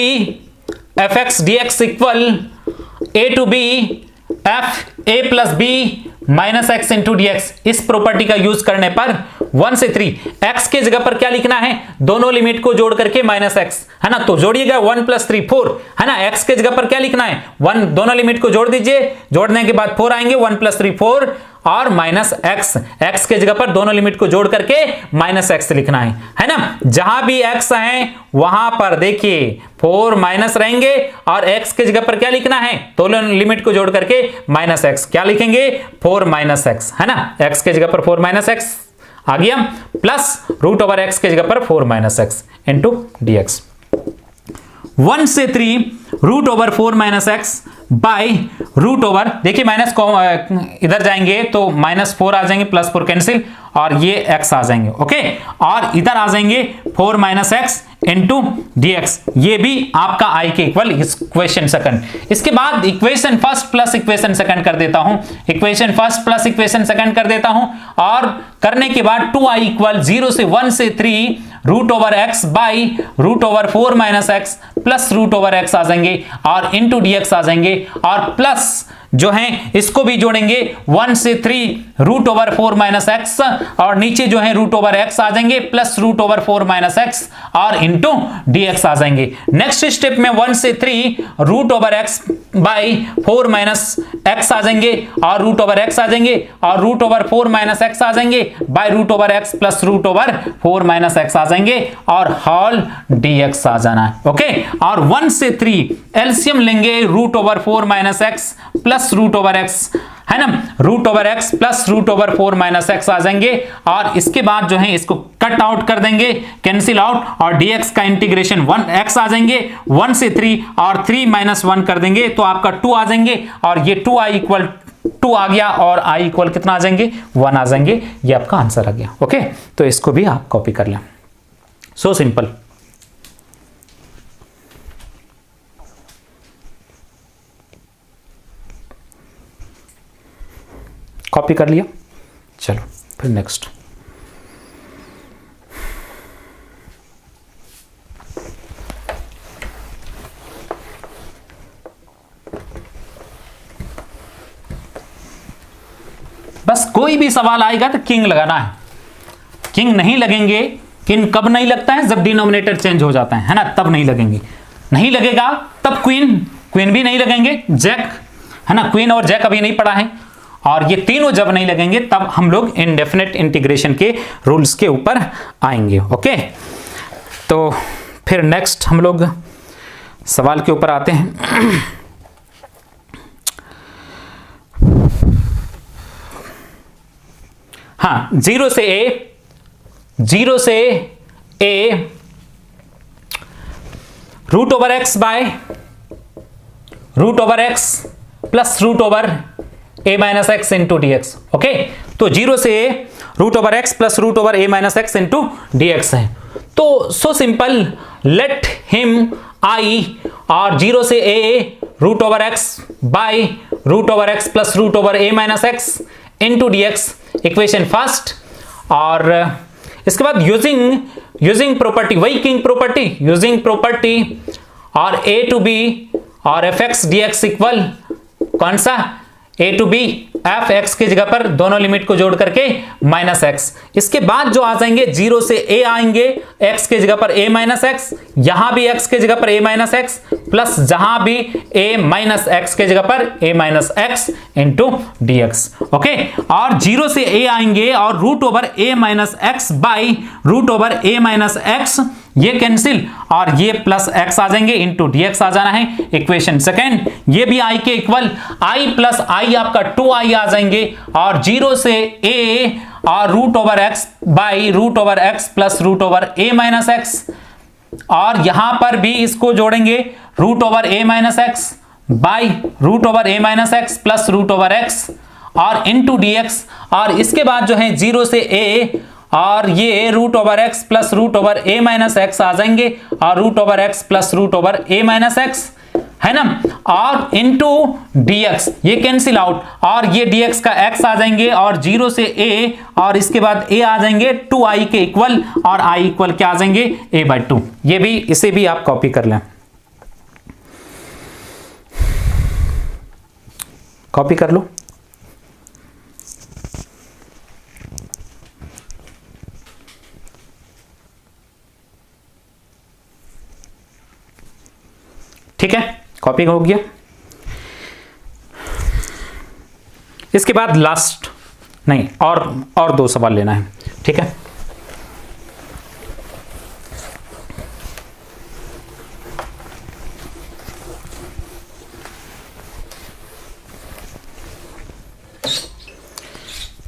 fx dx equal a to b f a plus b minus x into dx। इस property का use करने पर 1 से 3 x के जगह पर क्या लिखना है, दोनों लिमिट को जोड़ करके माइनस एक्स, है ना। तो जोड़िएगा 1 प्लस 3 4, है ना। x के जगह पर क्या लिखना है 1, दोनों लिमिट को जोड़ दीजिए, जोड़ने के बाद 4 आएंगे, 1 प्लस 3 4 और माइनस एक्स, एक्स के जगह पर दोनों लिमिट को जोड़ करके माइनस एक्स लिखना है ना। जहां भी एक्स है वहां पर देखिए 4 माइनस रहेंगे, और एक्स के जगह पर क्या लिखना है, दोनों लिमिट को जोड़ करके माइनस एक्स, क्या लिखेंगे 4 माइनस एक्स, है ना। एक्स के जगह पर 4 माइनस एक्स आ गया, प्लस रूट ओवर एक्स के जगह पर 4 माइनस एक्स इंटू dx। 1 से 3 root over 4 minus x by root over, देखिए माइनस को इधर जाएंगे तो माइनस 4 आ जाएंगे, प्लस 4 कैंसिल, और ये x आ जाएंगे। ओके, और इधर आ जाएंगे 4 माइनस एक्स इंटू dx, ये भी आपका i के इक्वल इक्वेशन सेकंड। इसके बाद equation first plus equation second कर देता हूं, equation first plus equation second कर देता हूं, और करने के बाद 2i इक्वल 0 से 1 से 3 root over x by root over 4 minus x plus root over x आ जाएंगे और इंटू dx आ जाएंगे, और प्लस जो है इसको भी जोड़ेंगे 1 से 3 रूट ओवर 4 माइनस एक्स, और नीचे जो है रूट ओवर एक्स आ जाएंगे plus root over 4 minus x और इंटू dx आ जाएंगे। नेक्स्ट स्टेप में 1 से 3 root over x by 4 minus x आ जाएंगे और रूट ओवर एक्स आ जाएंगे और रूट ओवर 4 माइनस एक्स आ जाएंगे by root over x plus root over 4 minus x आ जाएंगे और होल dx आ जाना है। ओके, और 1 से 3 एलसीएम लेंगे root over 4 minus x plus root over x, है ना, root over x plus root over 4 minus x आ जाएंगे, और इसके बाद जो है इसको कट आउट कर देंगे, कैंसिल आउट, और dx का इंटीग्रेशन 1x आ जाएंगे 1 से 3 और 3 माइनस 1 कर देंगे तो आपका 2 आ जाएंगे, और ये 2i इक्वल 2 आ गया और i इक्वल कितना आ जाएंगे 1 आ जाएंगे। ये आपका आंसर आ गया। ओके, तो इसको भी आप कॉपी कर लें। So simple. कॉपी कर लिया, चलो फिर नेक्स्ट। बस कोई भी सवाल आएगा तो किंग लगाना है, किंग नहीं लगेंगे। किंग कब नहीं लगता है? जब डिनोमिनेटर चेंज हो जाता है ना, तब नहीं लगेंगे। नहीं लगेगा तब क्वीन, क्वीन भी नहीं लगेंगे, जैक, है ना, क्वीन और जैक अभी नहीं पढ़ा है, और ये तीनों जब नहीं लगेंगे तब हम लोग इंडेफिनिट इंटीग्रेशन के रूल्स के ऊपर आएंगे। ओके, तो फिर नेक्स्ट हम लोग सवाल के ऊपर आते हैं। हाँ, 0 से a root over x by root over x plus root over a minus x into d x. Okay, तो 0 से a root over x plus root over a minus x into d x है। तो so simple, let him i, और 0 से a root over x by root over x plus root over a minus x into d x, equation first. और इसके बाद using property, वही king property, using property, और a to b और f x d x equal कौन सा, a to b, f x की जगह पर दोनों लिमिट को जोड़ करके माइनस एक्स। इसके बाद जो आ जाएंगे 0 से a आएंगे, x के जगह पर a माइनस एक्स, यहां भी x के जगह पर a माइनस एक्स, प्लस जहां भी a माइनस एक्स के जगह पर a minus x into d x. Okay, और 0 से a आएंगे और root over a minus x by root over a minus x, ये कैंसिल, और ये प्लस x आ जाएंगे इंटू dx आ जाना है। इक्वेशन सेकेंड, ये भी i के इक्वल, i प्लस i आपका 2i आ जाएंगे, और 0 से a और root over x by root over x plus root over a minus x, और यहां पर भी इसको जोड़ेंगे root over a minus x by root over a minus x plus root over x और इंटू dx, और इसके बाद जो है 0 से a और ये root over x plus root over a minus x आ जाएंगे, और root over x plus root over a minus x, है ना, और इंटू dx, ये कैंसिल आउट, और ये dx का x आ जाएंगे, और 0 से a और इसके बाद a आ जाएंगे 2i के इक्वल, और i इक्वल क्या आ जाएंगे a बाई 2। ये भी, इसे भी आप कॉपी कर लें, कॉपी कर लो। ठीक है, कॉपी हो गया। इसके बाद लास्ट नहीं, और 2 सवाल लेना है। ठीक है,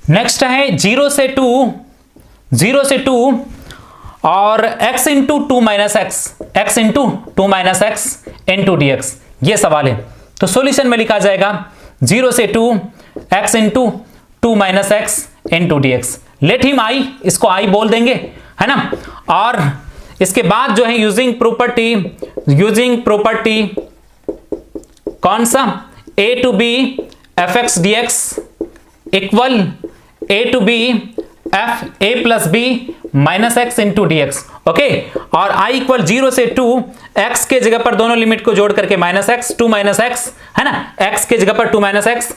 नेक्स्ट है 0 से 2 और x into 2 minus x into 2 minus x into d x, ये सवाल है। तो सॉल्यूशन में लिखा जाएगा 0 से 2 x into 2 minus x into d x. Late him i, इसको i बोल देंगे, है ना, और इसके बाद जो है यूजिंग प्रॉपर्टी कौन सा, a to b fx dx equal a to b f a plus b minus x into d x. Okay, और i इक्वल 0 से 2, x के जगह पर दोनों लिमिट को जोड़ करके माइनस एक्स, 2 माइनस एक्स है ना, x के जगह पर 2 माइनस एक्स,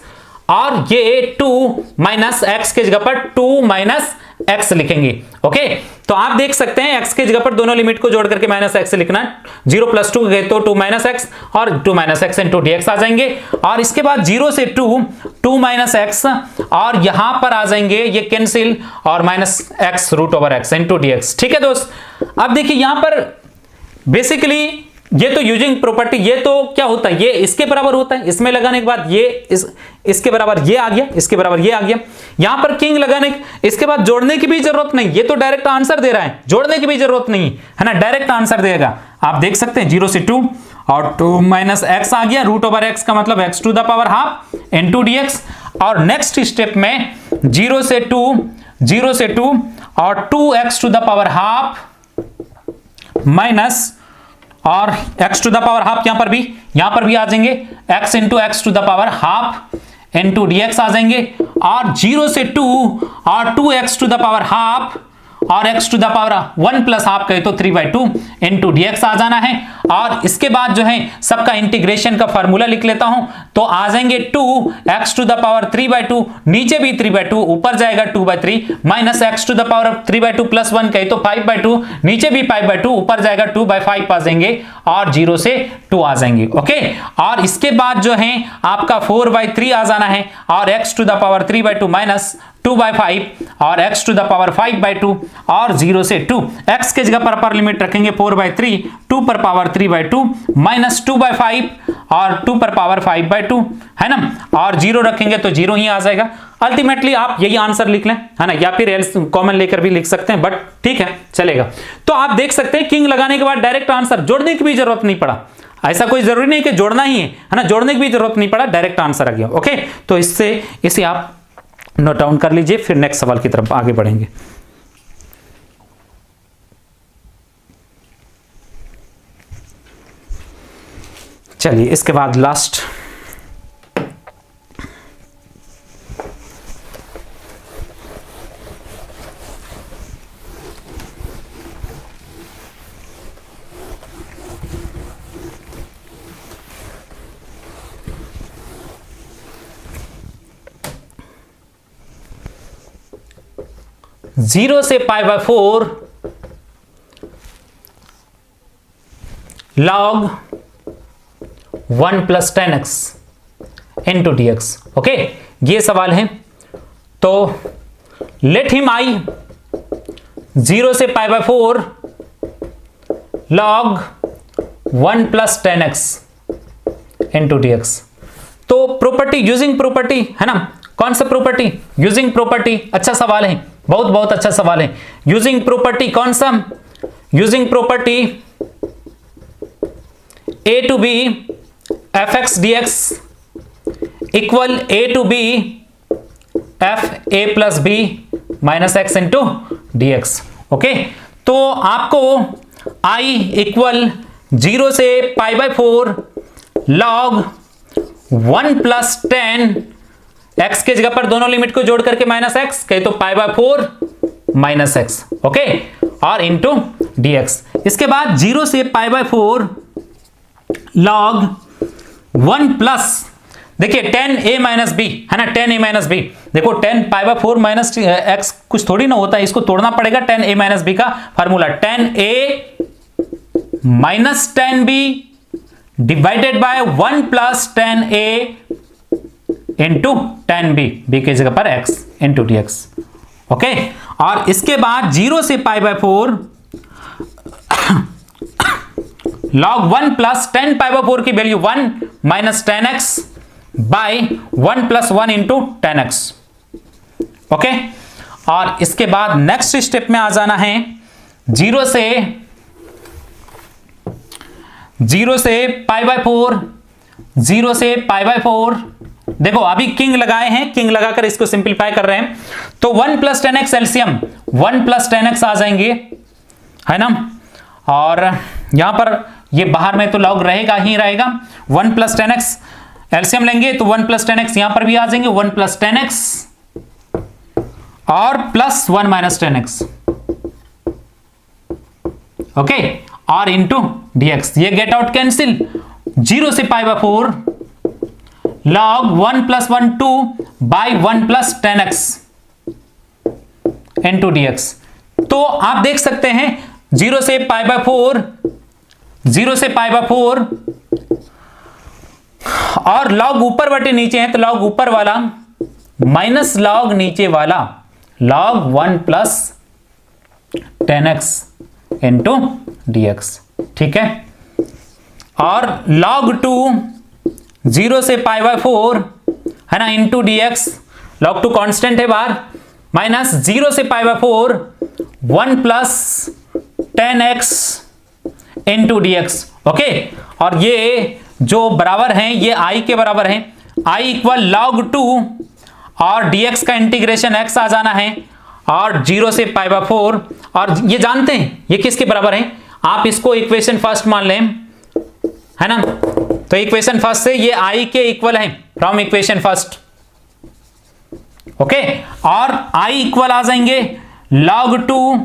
और ये 2 माइनस एक्स के जगह पर 2 माइनस एक्स लिखेंगे। ओके, तो आप देख सकते हैं x के जगह पर दोनों लिमिट को जोड़ करके माइनस एक्स लिखना, 0 प्लस 2 गए तो 2 माइनस एक्स और 2 minus x into d x आ जाएंगे, और इसके बाद 0 से 2 माइनस एक्स, और यहां पर आ जाएंगे ये कैंसिल, और minus x root over x into d x. ठीक है दोस्त, अब देखिए यहां पर बेसिकली ये तो यूजिंग प्रॉपर्टी, ये तो क्या होता है, ये इसके बराबर होता है, इसमें लगाने के बाद ये इसके बराबर ये आ गया, इसके बराबर ये आ गया, यहां पर किंग लगाने, इसके बाद जोड़ने की भी जरूरत नहीं, ये तो डायरेक्ट आंसर दे रहा है, जोड़ने की भी जरूरत नहीं है ना, डायरेक्ट आंसर देगा। आप देख सकते हैं 0 से 2 और 2 माइनस एक्स आ गया, रूट ओवर एक्स का मतलब x to the power half into dx, और नेक्स्ट स्टेप में 0 से 2 और 2x to the power half minus, और x to the power half यहां पर भी आ जाएंगे, x into x to the power half into dx आ जाएंगे, और 0 से 2 और 2x to the power half और x to the power 1 plus half कहे तो 3/2 इंटू dx आ जाना है। और इसके बाद जो है सबका इंटीग्रेशन का फार्मूला लिख लेता हूं, तो आ जाएंगे 2x टू द पावर 3/2, नीचे भी 3/2, ऊपर जाएगा 2/3, minus x to the power 3/2 plus 1 कहे तो 5/2, नीचे भी 5/2, ऊपर जाएगा 2/5 आ जाएंगे, और 0 से 2 आ जाएंगे। ओके, और इसके बाद जो है आपका 4/3 आ जाना है, और x to the power 3/2 minus 2/5 और x टू द पावर 5/2, और 0 से 2, x के जगह पर अपर लिमिट रखेंगे 4/3, 2 पर पावर 3/2 माइनस 2/5 और 2 पर पावर 5/2 है ना, और 0 रखेंगे तो 0 ही आ जाएगा। अल्टीमेटली आप यही आंसर लिख लें है ना, या फिर एल्स कॉमन लेकर भी लिख सकते हैं, बट ठीक है चलेगा। तो आप देख सकते हैं किंग लगाने के बाद डायरेक्ट आंसर, जोड़ने की भी जरूरत नहीं पड़ा, ऐसा कोई जरूरी नहीं कि जोड़ना ही है ना, जोड़ने की भी जरूरत नहीं पड़ा, डायरेक्ट आंसर आ गया। ओके, तो इसे आप नोट डाउन कर लीजिए, फिर नेक्स्ट सवाल की तरफ आगे बढ़ेंगे। चलिए इसके बाद लास्ट जीरो से π/4 log 1 plus 10x into dx। Okay, ये सवाल है। तो लेट हिम आई 0 से π/4 log 1 plus 10x into dx। तो प्रॉपर्टी, यूजिंग प्रॉपर्टी है ना, कौन सा प्रॉपर्टी, यूजिंग प्रॉपर्टी, अच्छा सवाल है, बहुत अच्छा सवाल है। यूजिंग प्रॉपर्टी कौन सा, using property a to b fx dx equal a to b f a plus b minus x into dx। Okay, तो आपको i इक्वल 0 से π/4 log 1 प्लस 10 x के जगह पर दोनों लिमिट को जोड़ करके माइनस एक्स कहे तो π/4 माइनस एक्स। ओके, और इंटू dx। इसके बाद 0 से π/4 log 1 प्लस, देखिए 10a माइनस बी है ना, 10a माइनस बी, देखो 10 π/4 माइनस एक्स कुछ थोड़ी ना होता है, इसको तोड़ना पड़ेगा। 10a माइनस बी का formula 10a minus 10b divided by 1 plus 10a into 10b, b की जगह पर x इंटू dx। ओके, और इसके बाद 0 से π/4 log 1 प्लस 10 π/4 की value 1 minus 10x by 1 plus 1 into 10x। Okay, और इसके बाद नेक्स्ट स्टेप में आ जाना है 0 से π/4 देखो अभी किंग लगाए हैं, किंग लगाकर इसको सिंपलीफाई कर रहे हैं, तो 1 plus 10x LCM 1 plus 10x आ जाएंगे है ना, और यहां पर ये बाहर में तो log रहेगा ही रहेगा। 1 प्लस 10x एलसीएम लेंगे तो 1 प्लस 10x यहां पर भी आ जाएंगे, 1 प्लस 10x और प्लस 1 माइनस 10x, ओके, और इंटू dx। ये गेट आउट कैंसिल, 0 से π/4 log 1 plus 1 2 by 1 plus 10x into dx। तो आप देख सकते हैं 0 से π/4, 0 से π/4 और log ऊपर बटे नीचे है तो log ऊपर वाला माइनस log नीचे वाला, log 1 plus 10x into dx, ठीक है। और log 2 0 से π/4 है ना इंटू dx, log 2 कांस्टेंट है बाहर, माइनस 0 से π/4 1 plus 10x into dx, okay. और ये जो बराबर हैं ये i के बराबर हैं, i इक्वल log 2 और dx का इंटीग्रेशन x आ जाना है और 0 से π/4, और ये जानते हैं ये किसके बराबर है, आप इसको इक्वेशन फर्स्ट मान लें, है ना। तो इक्वेशन फर्स्ट से ये i के इक्वल है फ्रॉम इक्वेशन फर्स्ट, ओके। और i इक्वल आ जाएंगे log 2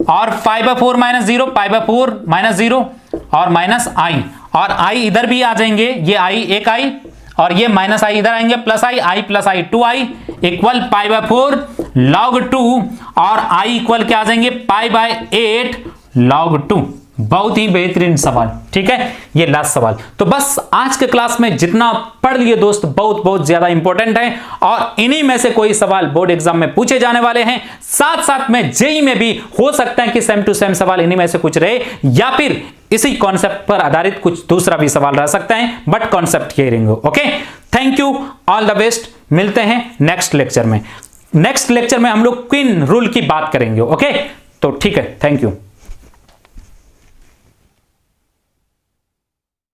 और π/4 माइनस 0, π/4 माइनस 0 और माइनस i, और i इधर भी आ जाएंगे, ये i एक i और ये माइनस i इधर आएंगे, plus i plus i 2i equal π/4 log 2 और i इक्वल क्या आ जाएंगे π/8 log 2। बहुत ही बेहतरीन सवाल, ठीक है, ये लास्ट सवाल। तो बस आज के क्लास में जितना पढ़ लिए दोस्त बहुत बहुत ज्यादा इंपॉर्टेंट है और इन्हीं में से कोई सवाल बोर्ड एग्जाम में पूछे जाने वाले हैं। साथ साथ में जेई में भी हो सकता है कि सेम टू सेम सवाल इन्हीं में से कुछ रहे या फिर इसी कॉन्सेप्ट पर आधारित कुछ दूसरा भी सवाल रह सकता है, बट कॉन्सेप्ट ये रहेंगे, okay. Thank you, all the best, मिलते हैं नेक्स्ट लेक्चर में। नेक्स्ट लेक्चर में हम लोग क्वीन रूल की बात करेंगे, ओके। तो ठीक है, थैंक यू।